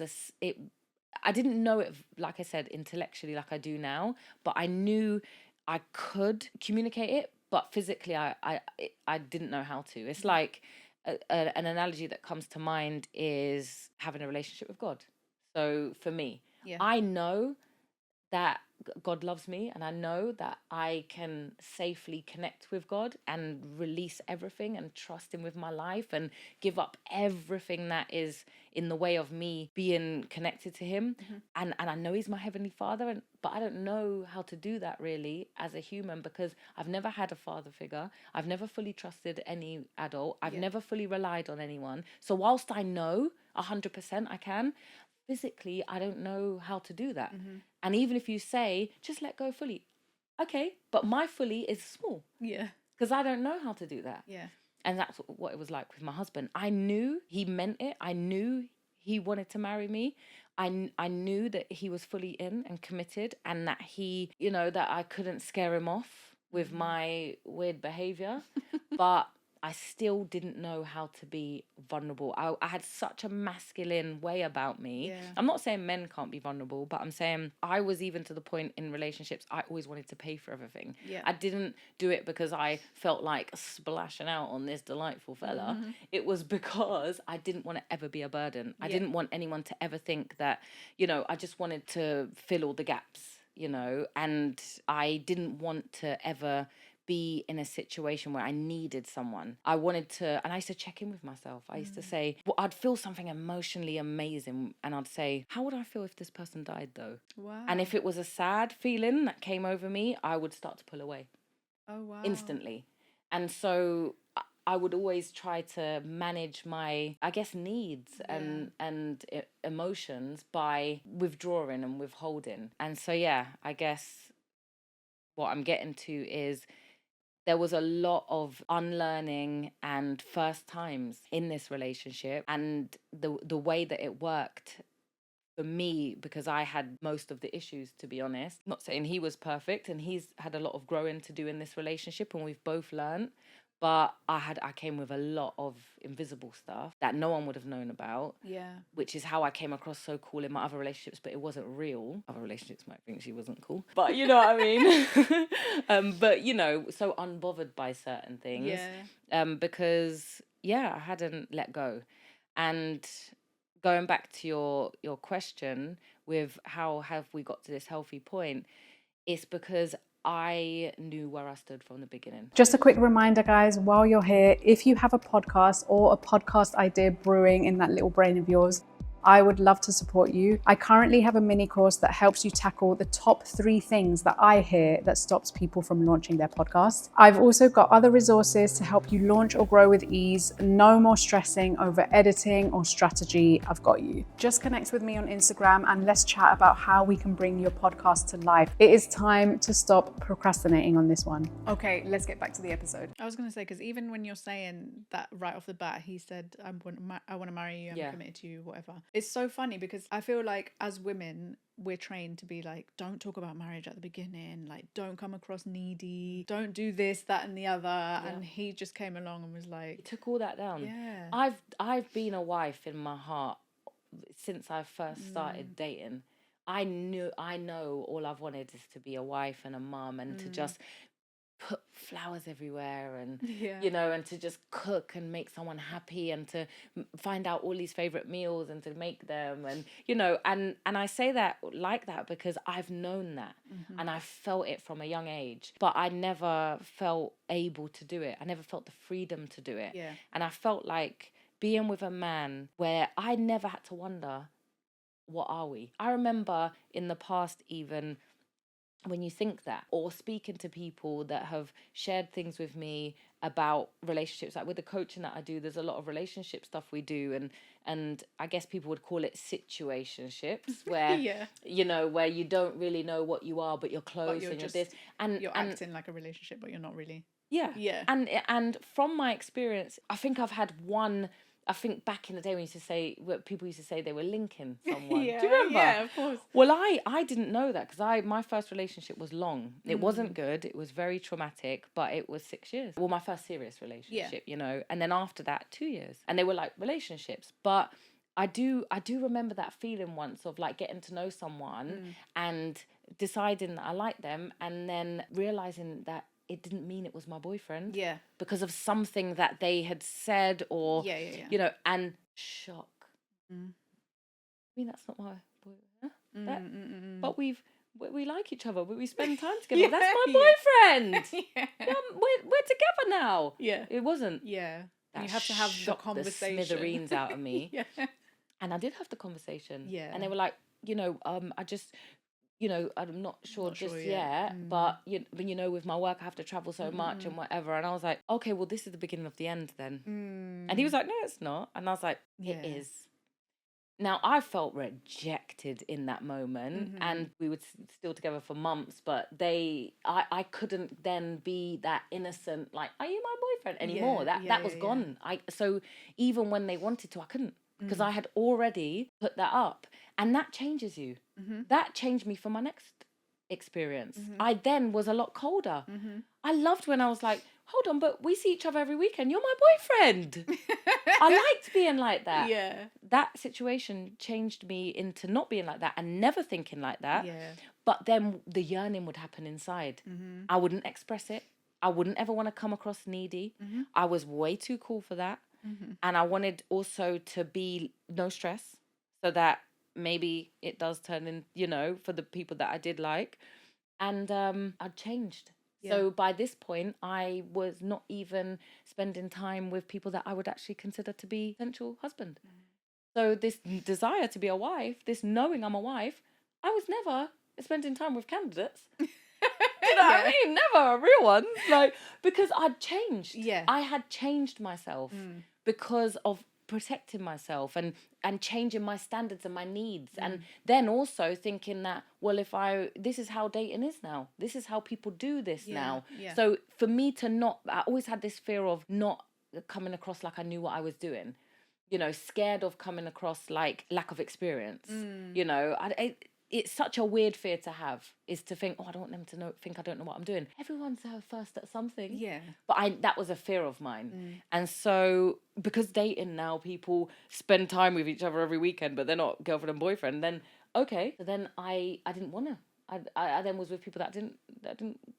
I didn't know it, like I said, intellectually like I do now, but I knew I could communicate it, but physically I didn't know how to. It's like an analogy that comes to mind is having a relationship with God. So for me, I know that God loves me, and I know that I can safely connect with God and release everything and trust him with my life and give up everything that is in the way of me being connected to him. And I know he's my heavenly father, but I don't know how to do that really as a human, because I've never had a father figure. I've never fully trusted any adult. I've never fully relied on anyone. So whilst I know 100% I can, physically I don't know how to do that. And even if you say just let go fully, okay, but my fully is small, because I don't know how to do that. And that's what it was like with my husband. I knew he meant it. I knew he wanted to marry me. I knew that he was fully in and committed, and that he, that I couldn't scare him off with my weird behavior. But I still didn't know how to be vulnerable. I had such a masculine way about me. I'm not saying men can't be vulnerable, but I'm saying I was even to the point in relationships, I always wanted to pay for everything. I didn't do it because I felt like splashing out on this delightful fella. It was because I didn't want to ever be a burden. I didn't want anyone to ever think that, I just wanted to fill all the gaps, and I didn't want to ever be in a situation where I needed someone. I wanted to, and I used to check in with myself. I used to say, well, I'd feel something emotionally amazing, and I'd say, how would I feel if this person died though? Wow. And if it was a sad feeling that came over me, I would start to pull away. Oh, wow. Instantly. And so I would always try to manage my, I guess, needs and emotions by withdrawing and withholding. And so, I guess what I'm getting to is there was a lot of unlearning and first times in this relationship, and the way that it worked for me, because I had most of the issues, to be honest. Not saying he was perfect, and he's had a lot of growing to do in this relationship, and we've both learned. But I came with a lot of invisible stuff that no one would have known about. Which is how I came across so cool in my other relationships, but it wasn't real. Other relationships might think she wasn't cool, but you know what I mean. But so unbothered by certain things. Because I hadn't let go. And going back to your question with how have we got to this healthy point, it's because I knew where I stood from the beginning. Just a quick reminder, guys, while you're here, if you have a podcast or a podcast idea brewing in that little brain of yours, I would love to support you. I currently have a mini course that helps you tackle the top 3 things that I hear that stops people from launching their podcast. I've also got other resources to help you launch or grow with ease. No more stressing over editing or strategy. I've got you. Just connect with me on Instagram and let's chat about how we can bring your podcast to life. It is time to stop procrastinating on this one. Okay, let's get back to the episode. I was going to say, because even when you're saying that right off the bat, he said, I want to marry you, I'm committed to you, whatever. It's so funny because I feel like as women, we're trained to be like, don't talk about marriage at the beginning, like don't come across needy, don't do this, that and the other. And he just came along and was like, he took all that down. I've been a wife in my heart since I first started dating. I know all I've wanted is to be a wife and a mum, and to just put flowers everywhere and Yeah. you know, and to just cook and make someone happy and to find out all these favorite meals and to make them, and you know, and I say that like that because I've known that and I felt it from a young age, but I never felt able to do it. I never felt the freedom to do it. Yeah. And I felt like being with a man where I never had to wonder, what are we? I remember in the past, even when you think that, or speaking to people that have shared things with me about relationships, like with the coaching that I do, there's a lot of relationship stuff we do, and I guess people would call it situationships, where Yeah. you know, where you don't really know what you are, but you're close, you're and just- you're this, and You're acting like a relationship, but you're not really. yeah. Yeah. And from my experience, I think I've had one. I think back in the day when people used to say they were linking someone. Yeah, Do you remember? yeah, of course. Well, I didn't know that because my first relationship was long. It wasn't good. It was very traumatic, but it was 6 years. Well, my first serious relationship, you know, and then after that, 2 years, and they were like relationships. But I do remember that feeling once of like getting to know someone and deciding that I like them, and then realizing that it didn't mean it was my boyfriend. Yeah. Because of something that they had said, or Yeah. you know, and shock. Mm. I mean, that's not my boyfriend. But we like each other, but we spend time together. Yeah, That's my boyfriend. Yeah. We're together now. Yeah. It wasn't. Yeah. That You have to have the shocked conversation. the smithereens out of me. Yeah. And I did have the conversation. Yeah. And they were like, you know, I just, you know, I'm not sure just sure yet, yet. but you know, with my work, I have to travel so much and whatever. And I was like, okay, well, this is the beginning of the end then. And he was like, no, it's not. And I was like, it is. Now, I felt rejected in that moment, and we were still together for months, but I couldn't then be that innocent, like, are you my boyfriend anymore? That was gone. So even when they wanted to, I couldn't, because I had already put that up, and that changes you. That changed me for my next experience. I then was a lot colder. I loved when I was like, hold on, but we see each other every weekend. You're my boyfriend. I liked being like that. Yeah. That situation changed me into not being like that and never thinking like that. Yeah. But then the yearning would happen inside. I wouldn't express it. I wouldn't ever want to come across needy. I was way too cool for that. And I wanted also to be no stress, so that maybe it does turn in, you know, for the people that I did like. And I'd changed. Yeah. So by this point, I was not even spending time with people that I would actually consider to be potential husband. So this desire to be a wife, this knowing I'm a wife, I was never spending time with candidates. Do you know what I mean? Never real ones. Like, because I'd changed. Yeah. I had changed myself because of protecting myself and changing my standards and my needs, and then also thinking that, well, this is how dating is now, this is how people do this now. So for me to not, I always had this fear of not coming across like I knew what I was doing, you know, scared of coming across like lack of experience. You know, it's such a weird fear to have, is to think, oh, I don't want them to think I don't know what I'm doing. Everyone's first at something. Yeah. But that was a fear of mine. And so because dating now, people spend time with each other every weekend, but they're not girlfriend and boyfriend, then okay. So then I didn't want to. I then was with people that didn't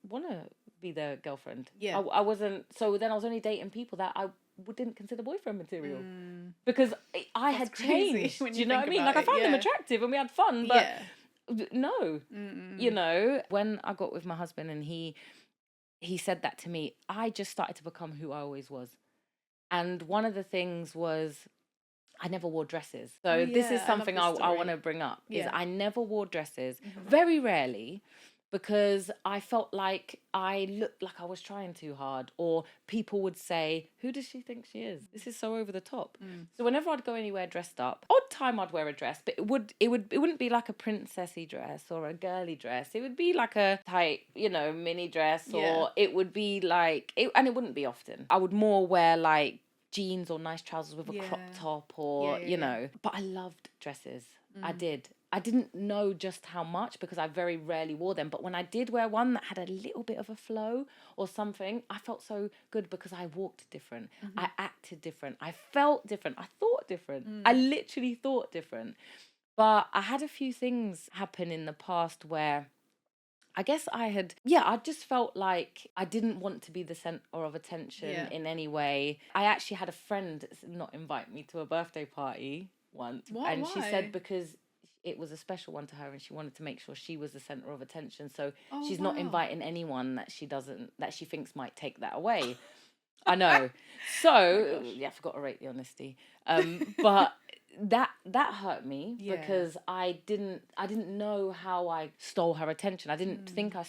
want to be their girlfriend. Yeah. I wasn't. So then I was only dating people that I didn't consider boyfriend material, because I had changed. Do you know what I mean? Like, I found them attractive and we had fun, but no. You know, when I got with my husband and he said that to me, I just started to become who I always was. And one of the things was, I never wore dresses. So this is something I want to bring up, is I never wore dresses, very rarely, because I felt like I looked like I was trying too hard, or people would say, who does she think she is? This is so over the top. So whenever I'd go anywhere dressed up, odd time I'd wear a dress, but it wouldn't be like a princessy dress or a girly dress. It would be like a tight, you know, mini dress, or it would be like, and it wouldn't be often. I would more wear like jeans or nice trousers with a crop top, or you know, but I loved dresses. I did. I didn't know just how much, because I very rarely wore them, but when I did wear one that had a little bit of a flow or something, I felt so good, because I walked different, I acted different, I felt different, I thought different, I literally thought different. But I had a few things happen in the past where I guess I just felt like I didn't want to be the center of attention in any way. I actually had a friend not invite me to a birthday party once. What? And Why? she said because it was a special one to her and she wanted to make sure she was the center of attention. So she's not inviting anyone that she thinks might take that away. I know. So, I forgot to rate the honesty. But that hurt me because I didn't know how I stole her attention. I didn't think I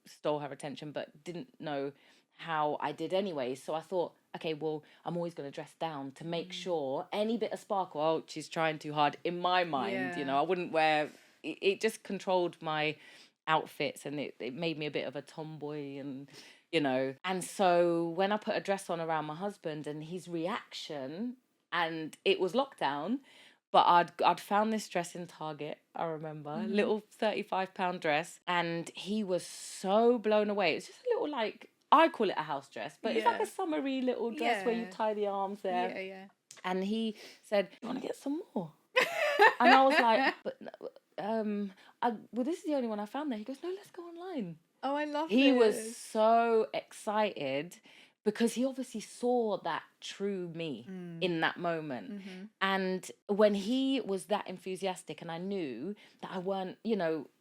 stole her attention, but didn't know how I did anyway. So I thought, okay, well, I'm always going to dress down to make sure any bit of sparkle, oh, she's trying too hard in my mind, I wouldn't wear it just controlled my outfits, and it made me a bit of a tomboy, and and so when I put a dress on around my husband and his reaction, and it was lockdown, but I'd found this dress in Target, I remember, little £35 dress, and he was so blown away. It's just a little, like, I call it a house dress, but it's like a summery little dress where you tie the arms there. Yeah. And he said, "You want to get some more?" And I was like, "But well, this is the only one I found there." He goes, "No, let's go online." Oh, I love He was so excited because he obviously saw that true me in that moment. And when he was that enthusiastic, and I knew that I weren't,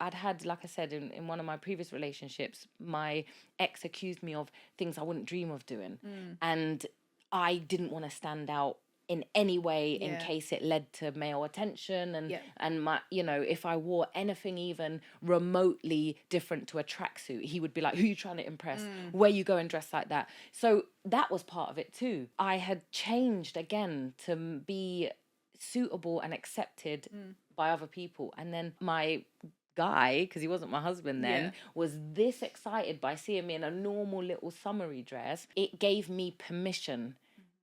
I'd had, like I said, in one of my previous relationships, my ex accused me of things I wouldn't dream of doing. And I didn't want to stand out in any way in case it led to male attention, and my, if I wore anything even remotely different to a tracksuit, he would be like, "Who are you trying to impress? Where you go and dress like that?" So that was part of it too. I had changed again to be suitable and accepted by other people, and then my guy, because he wasn't my husband then, was this excited by seeing me in a normal little summery dress. It gave me permission.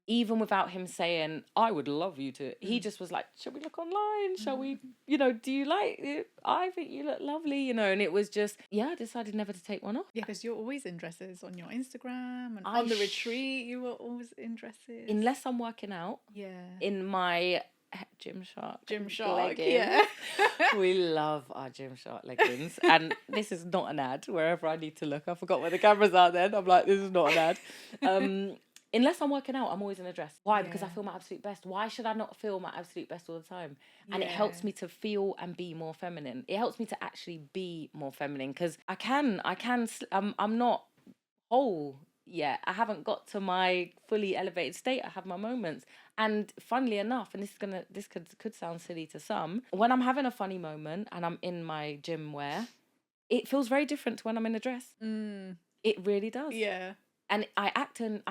Even without him saying, "I would love you to," he just was like, "Shall we look online? Shall we, do you like it? I think you look lovely, and it was just, I decided never to take one off. Yeah, because you're always in dresses on your Instagram, and on the retreat, you were always in dresses. Unless I'm working out. Yeah. In my Gymshark leggings. Yeah. We love our Gymshark leggings. And this is not an ad, wherever I need to look. I forgot where the cameras are then. I'm like, this is not an ad. Unless I'm working out, I'm always in a dress. Why? Because I feel my absolute best. Why should I not feel my absolute best all the time? And it helps me to feel and be more feminine. It helps me to actually be more feminine, because I'm not whole yet. I haven't got to my fully elevated state. I have my moments. And funnily enough, and this could sound silly to some, when I'm having a funny moment and I'm in my gym wear, it feels very different to when I'm in a dress. It really does. Yeah. And I act and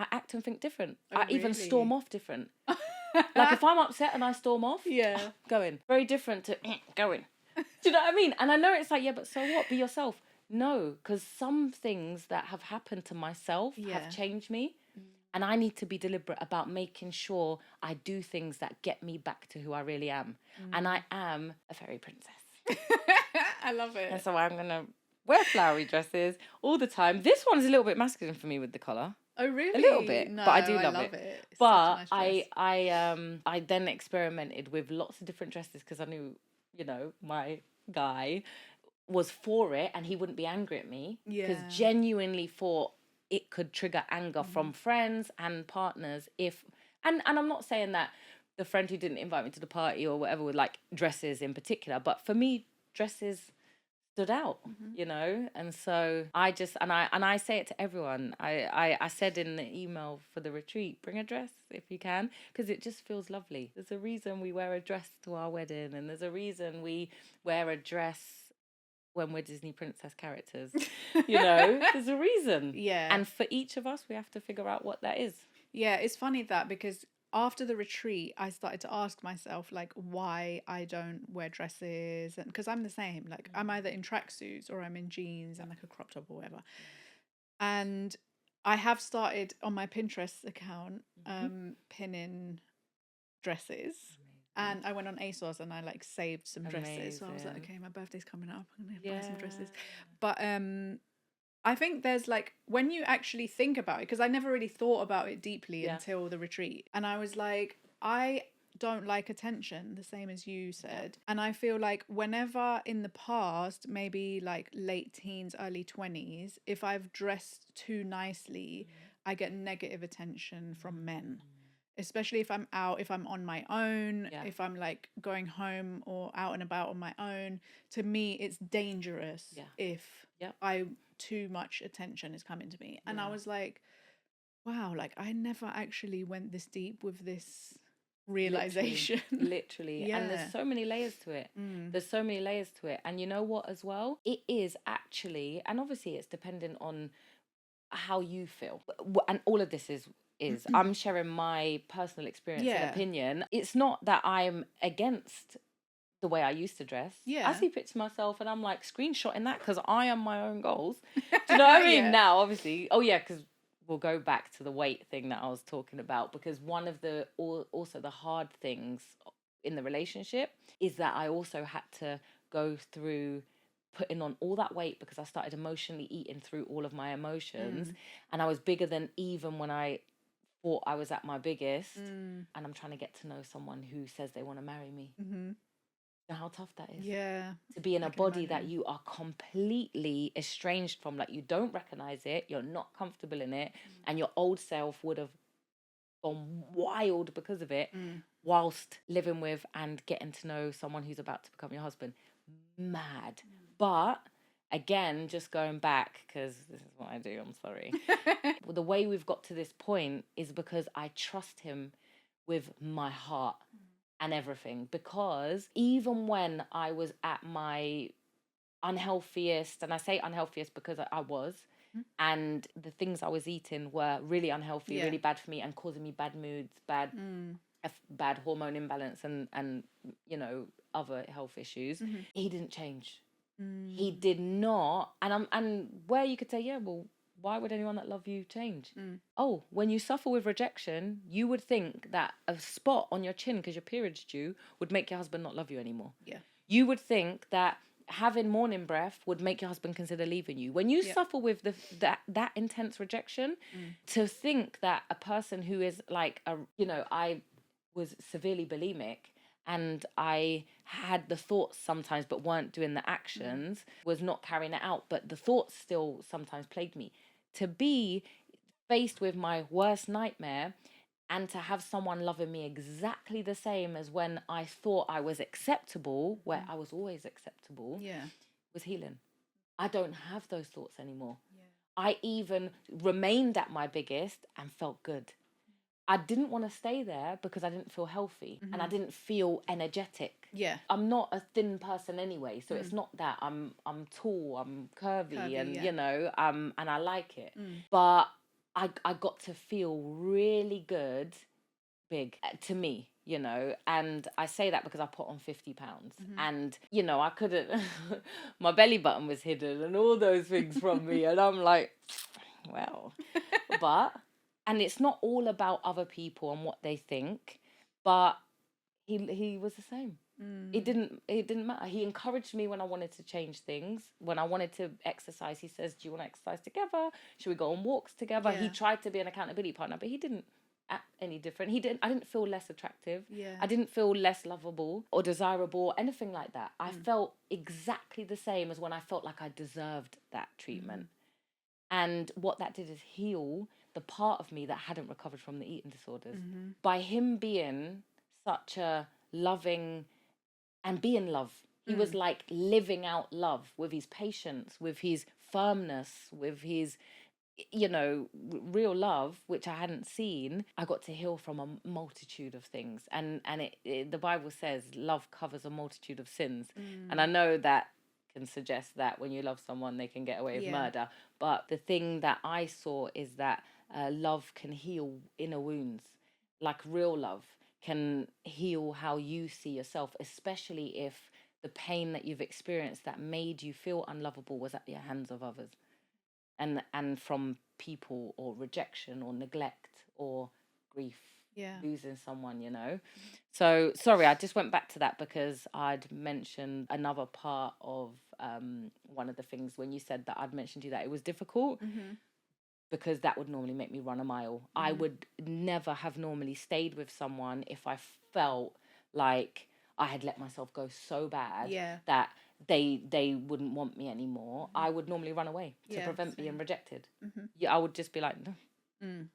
think different. Oh, I even really? storm off different. Like if I'm upset and I storm off, yeah, going. Very different to going. Do you know what I mean? And I know it's like, yeah, but so what? Be yourself. No, because some things that have happened to myself have changed me. And I need to be deliberate about making sure I do things that get me back to who I really am. And I am a fairy princess. I love it. And so I'm going to wear flowery dresses all the time. This one's a little bit masculine for me with the collar. Oh, really? A little bit, no, but I do love it. It's but nice I then experimented with lots of different dresses, because I knew, my guy was for it and he wouldn't be angry at me, because genuinely thought it could trigger anger from friends and partners and I'm not saying that the friend who didn't invite me to the party or whatever would like dresses in particular, but for me dresses stood out, and so I just and I say it to everyone. I said in the email for the retreat, bring a dress if you can, because it just feels lovely. There's a reason we wear a dress to our wedding, and there's a reason we wear a dress when we're Disney princess characters. There's a reason. Yeah. And for each of us, we have to figure out what that is. Yeah, it's funny that, because after the retreat, I started to ask myself, like, why I don't wear dresses. And because I'm the same, like, I'm either in tracksuits or I'm in jeans and like a crop top or whatever. And I have started on my Pinterest account pinning dresses. And I went on ASOS and I like saved some dresses. So I was like, okay, my birthday's coming up, I'm gonna buy some dresses. But I think there's like, when you actually think about it, because I never really thought about it deeply until the retreat, and I was like, I don't like attention, the same as you said. And I feel like whenever in the past, maybe like late teens, early 20s, if I've dressed too nicely, I get negative attention from men. Especially if I'm out, if I'm on my own, if I'm like going home or out and about on my own. To me, it's dangerous if too much attention is coming to me. And I was like, wow, like I never actually went this deep with this realization. Literally. And there's so many layers to it. There's so many layers to it. And you know what as well? It is actually, and obviously it's dependent on how you feel. And all of this is I'm sharing my personal experience and opinion. It's not that I'm against the way I used to dress. I see pictures of myself and I'm like screenshotting that because I am my own goals. Do you know what I mean? Now, obviously, because we'll go back to the weight thing that I was talking about, because one of the also the hard things in the relationship is that I also had to go through putting on all that weight because I started emotionally eating through all of my emotions, and I was bigger than even when I thought I was at my biggest, and I'm trying to get to know someone who says they want to marry me. You know how tough that is? To be in a body that you are completely estranged from, like you don't recognize it, you're not comfortable in it, and your old self would have gone wild because of it, whilst living with and getting to know someone who's about to become your husband. Mad. But again, just going back, because this is what I do, I'm sorry. The way we've got to this point is because I trust him with my heart and everything. Because even when I was at my unhealthiest, and I say unhealthiest because I was, and the things I was eating were really unhealthy, really bad for me, and causing me bad moods, bad hormone imbalance, and you know, other health issues, he didn't change. He did not. And where you could say, yeah, well, why would anyone that love you change? Oh, when you suffer with rejection, you would think that a spot on your chin because your period's due would make your husband not love you anymore. You would think that having morning breath would make your husband consider leaving you. When you suffer with that intense rejection, to think that a person who is like I was severely bulimic, and I had the thoughts sometimes but weren't doing the actions, was not carrying it out, but the thoughts still sometimes plagued me. To be faced with my worst nightmare and to have someone loving me exactly the same as when I thought I was acceptable, where I was always acceptable, was healing. I don't have those thoughts anymore. I even remained at my biggest and felt good. I didn't want to stay there because I didn't feel healthy and I didn't feel energetic. I'm not a thin person anyway, so it's not that I'm tall, I'm curvy and you know, and I like it. But I got to feel really good, big to me, you know, and I say that because I put on 50 pounds and, you know, I couldn't, my belly button was hidden and all those things from me. And I'm like, well, and it's not all about other people and what they think, but he was the same. It didn't matter. He encouraged me when I wanted to change things. When I wanted to exercise, he says, do you want to exercise together? Should we go on walks together? He tried to be an accountability partner, but he didn't act any different. I didn't feel less attractive. I didn't feel less lovable or desirable or anything like that. I felt exactly the same as when I felt like I deserved that treatment. And what that did is heal the part of me that hadn't recovered from the eating disorders. By him being such a loving and being love, he was like living out love with his patience, with his firmness, with his, you know, real love, which I hadn't seen. I got to heal from a multitude of things. And the Bible says love covers a multitude of sins. And I know that can suggest that when you love someone, they can get away with murder. But the thing that I saw is that love can heal inner wounds. Like real love can heal how you see yourself, especially if the pain that you've experienced that made you feel unlovable was at the hands of others. And from people, or rejection or neglect or grief, losing someone, you know. So sorry, I just went back to that because I'd mentioned another part of one of the things when you said that I'd mentioned to you that it was difficult, because that would normally make me run a mile. I would never have normally stayed with someone if I felt like I had let myself go so bad Yeah. that they wouldn't want me anymore, I would normally run away to prevent being rejected. Yeah, I would just be like, no.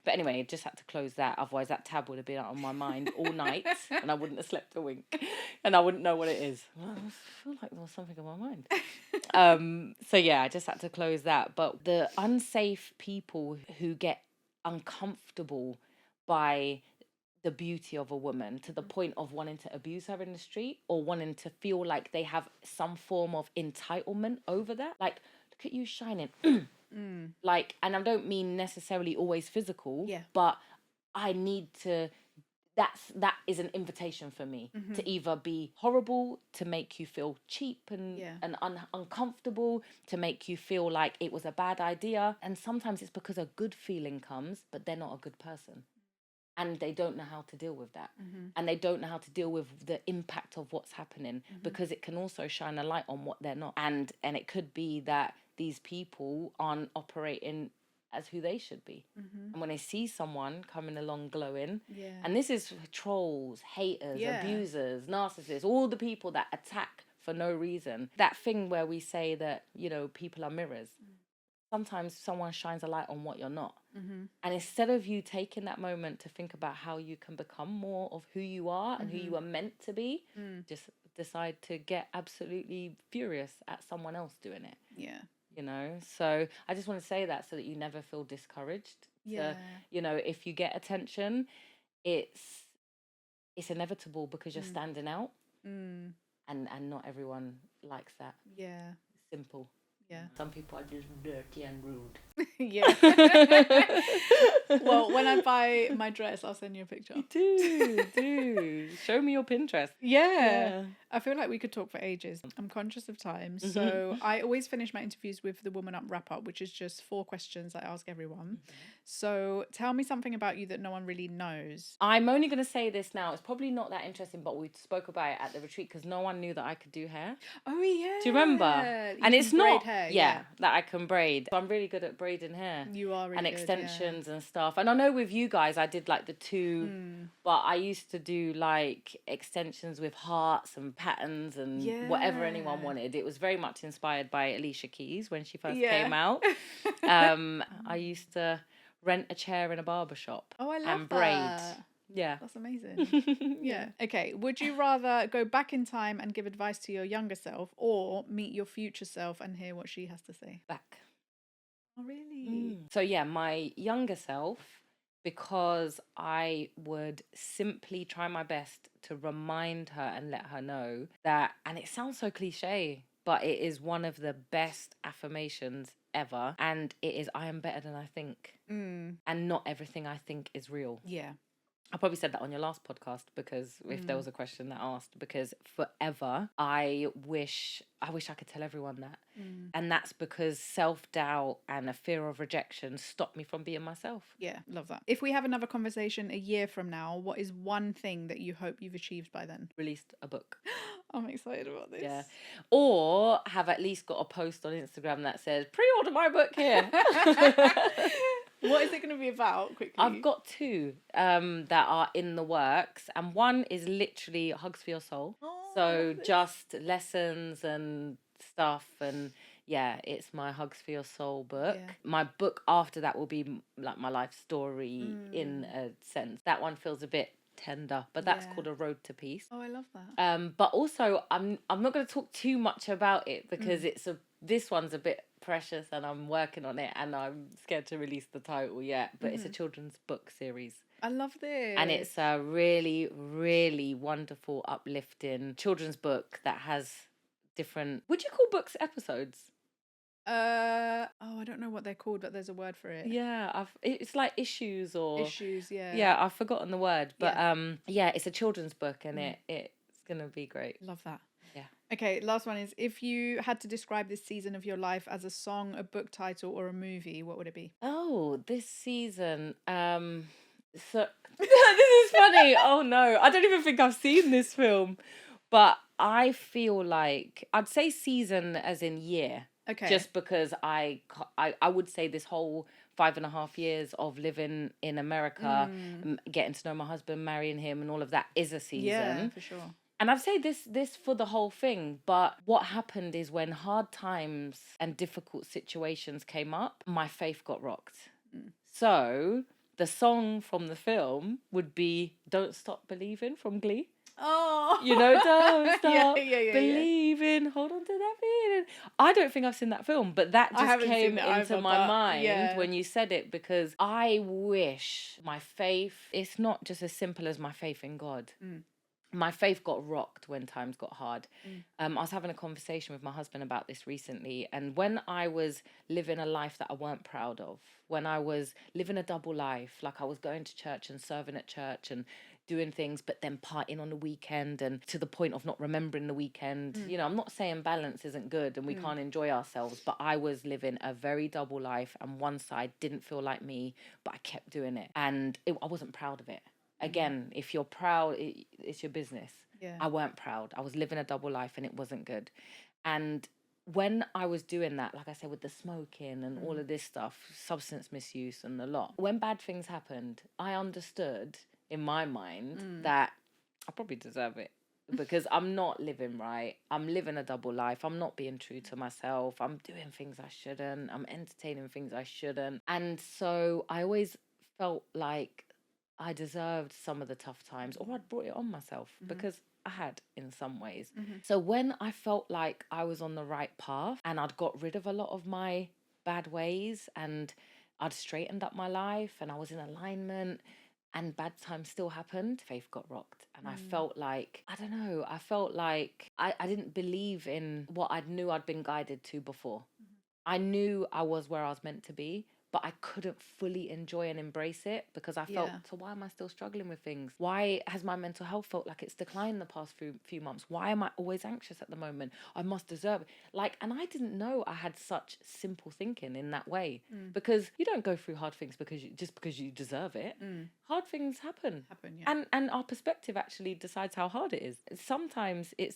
But anyway, I just had to close that. Otherwise, that tab would have been on my mind all night, and I wouldn't have slept a wink, and I wouldn't know what it is. Well, I feel like there was something on my mind. So yeah, I just had to close that. But the unsafe people who get uncomfortable by the beauty of a woman to the point of wanting to abuse her in the street or wanting to feel like they have some form of entitlement over that. Like, look at you shining. Like, and I don't mean necessarily always physical, but I need to, that is an invitation for me to either be horrible, to make you feel cheap and uncomfortable, to make you feel like it was a bad idea. And sometimes it's because a good feeling comes, but they're not a good person. And they don't know how to deal with that. And they don't know how to deal with the impact of what's happening, because it can also shine a light on what they're not. And it could be that these people aren't operating as who they should be. And when they see someone coming along glowing, and this is trolls, haters, abusers, narcissists, all the people that attack for no reason. That thing where we say that, you know, people are mirrors. Sometimes someone shines a light on what you're not. And instead of you taking that moment to think about how you can become more of who you are and who you are meant to be, just decide to get absolutely furious at someone else doing it. Yeah. You know, so I just want to say that so that you never feel discouraged. So, you know, if you get attention, it's inevitable because you're standing out, and not everyone likes that. Yeah. Simple. Yeah. Some people are just dirty and rude. Yeah. Well, when I buy my dress, I'll send you a picture. Do. Show me your Pinterest. Yeah. I feel like we could talk for ages. I'm conscious of time. So I always finish my interviews with the Woman Up wrap up, which is just 4 questions I ask everyone. So tell me something about you that no one really knows. I'm only going to say this now. It's probably not that interesting, but we spoke about it at the retreat because no one knew that I could do hair. Oh, yeah. Do you remember? And it's not hair, that I can braid. I'm really good at braiding hair. You are really and good, extensions and stuff. And I know with you guys, I did like the 2, but I used to do like extensions with hearts and patterns and whatever anyone wanted. It was very much inspired by Alicia Keys when she first came out. I used to rent a chair in a barber shop. Oh, I love and braid. That. Yeah. That's amazing. Yeah. Okay. Would you rather go back in time and give advice to your younger self or meet your future self and hear what she has to say? Back. Oh, really? So yeah, my younger self, because I would simply try my best to remind her and let her know that, and it sounds so cliche, but it is one of the best affirmations ever. And it is, I am better than I think. And not everything I think is real. Yeah. I probably said that on your last podcast because if there was a question that asked, because forever I wish I could tell everyone that. And that's because self-doubt and a fear of rejection stopped me from being myself. Yeah, love that. If we have another conversation a year from now, what is one thing that you hope you've achieved by then? Released a book. I'm excited about this. Yeah. Or have at least got a post on Instagram that says, pre-order my book here. What is it going to be about, quickly? I've got 2 that are in the works. And one is literally Hugs for Your Soul. Oh, so just lessons and stuff. And yeah, it's my Hugs for Your Soul book. Yeah. My book after that will be like my life story in a sense. That one feels a bit tender, but that's called A Road to Peace. Oh, I love that. But also I'm not going to talk too much about it because this one's a bit precious and I'm working on it and I'm scared to release the title yet, but it's a children's book series. I love this. And it's a really, really wonderful, uplifting children's book that has different, would you call books episodes? I don't know what they're called, but there's a word for it. Yeah, it's like issues or issues. Yeah, I've forgotten the word, but it's a children's book and it's gonna be great. Love that. Yeah. Okay, last one is, if you had to describe this season of your life as a song, a book title, or a movie, what would it be? Oh, this season. So this is funny. Oh no, I don't even think I've seen this film, but I feel like I'd say season as in year. Okay. Just because I would say this whole 5.5 years of living in America, getting to know my husband, marrying him, and all of that is a season. Yeah, for sure. And I've said this for the whole thing, but what happened is when hard times and difficult situations came up, my faith got rocked. So the song from the film would be "Don't Stop Believing" from Glee. Oh, You know, don't stop yeah. believing, hold on to that feeling. I don't think I've seen that film, but that just came into my mind when you said it, because I wish my faith, it's not just as simple as my faith in God. My faith got rocked when times got hard. I was having a conversation with my husband about this recently, and when I was living a life that I weren't proud of, when I was living a double life, like I was going to church and serving at church and doing things, but then partying on the weekend, and to the point of not remembering the weekend. You know, I'm not saying balance isn't good and we can't enjoy ourselves, but I was living a very double life, and one side didn't feel like me, but I kept doing it, and I wasn't proud of it. Again, if you're proud, it's your business. Yeah. I weren't proud. I was living a double life and it wasn't good. And when I was doing that, like I said, with the smoking and all of this stuff, substance misuse and the lot, when bad things happened, I understood in my mind that I probably deserve it, because I'm not living right. I'm living a double life. I'm not being true to myself. I'm doing things I shouldn't. I'm entertaining things I shouldn't. And so I always felt like I deserved some of the tough times, or I'd brought it on myself, because I had in some ways. So when I felt like I was on the right path and I'd got rid of a lot of my bad ways and I'd straightened up my life and I was in alignment, and bad times still happened, faith got rocked. And I felt like, I don't know, I felt like I didn't believe in what I knew I'd been guided to before. I knew I was where I was meant to be, but I couldn't fully enjoy and embrace it, because I felt, so why am I still struggling with things? Why has my mental health felt like it's declined the past few months? Why am I always anxious at the moment? I must deserve it. Like, and I didn't know I had such simple thinking in that way, because you don't go through hard things because you deserve it. Hard things happen, and our perspective actually decides how hard it is. Sometimes it's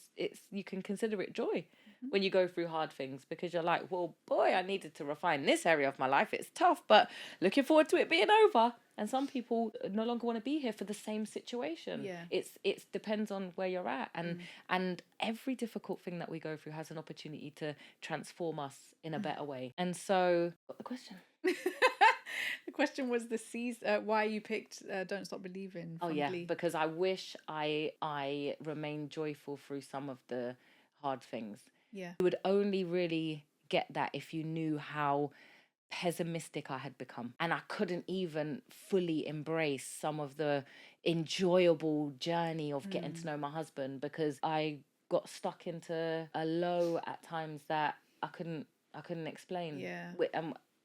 you can consider it joy when you go through hard things, because you're like, well, boy, I needed to refine this area of my life. It's tough, but looking forward to it being over. And some people no longer want to be here for the same situation. It depends on where you're at, and every difficult thing that we go through has an opportunity to transform us in a better way. And so, what the question? The question was why you picked "Don't Stop Believing" from Glee. Because I wish I remained joyful through some of the hard things. You would only really get that if you knew how pessimistic I had become, and I couldn't even fully embrace some of the enjoyable journey of getting to know my husband, because I got stuck into a low at times that I couldn't explain.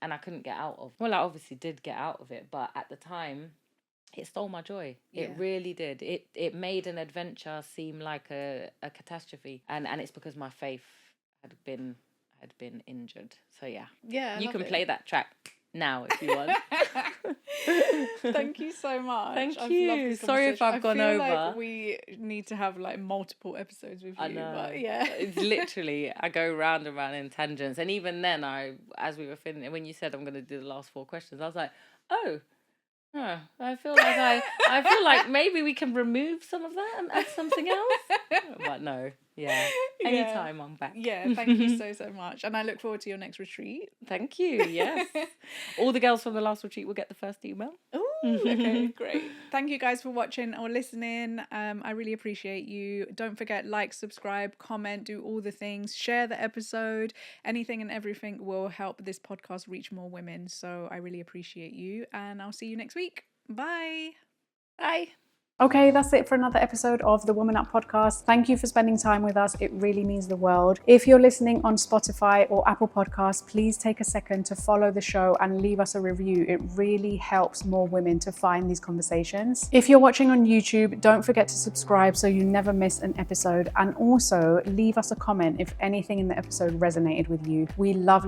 And I couldn't get out of. Well, I obviously did get out of it, but at the time it stole my joy. It really did. It made an adventure seem like a catastrophe, and it's because my faith had been injured. So you can play that track now if you want. Thank you so much. Thank you. Sorry if I've gone over. Like we need to have like multiple episodes with you. I know. But it's literally, I go round and round in tangents, and even then, as we were finishing, when you said I'm going to do the last 4 questions, I was like, I feel like maybe we can remove some of that and add something else. But no, anytime I'm back. Thank you so much, and I look forward to your next retreat. Thank you. Yes. All the girls from the last retreat will get the first email. Oh, okay, great. Thank you guys for watching or listening. I really appreciate you. Don't forget, like, subscribe, comment, do all the things, share the episode. Anything and everything will help this podcast reach more women. So I really appreciate you, and I'll see you next week. Bye. Bye. Okay, that's it for another episode of the Woman Up podcast. Thank you for spending time with us. It really means the world. If you're listening on Spotify or Apple Podcasts, please take a second to follow the show and leave us a review. It really helps more women to find these conversations. If you're watching on YouTube, don't forget to subscribe so you never miss an episode. And also leave us a comment if anything in the episode resonated with you. We love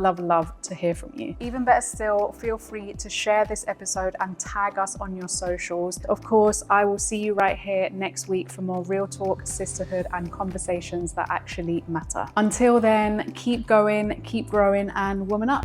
to hear from you. Even better still, feel free to share this episode and tag us on your socials. Of course, I will see see you right here next week for more real talk, sisterhood, and conversations that actually matter. Until then, keep going, keep growing, and woman up.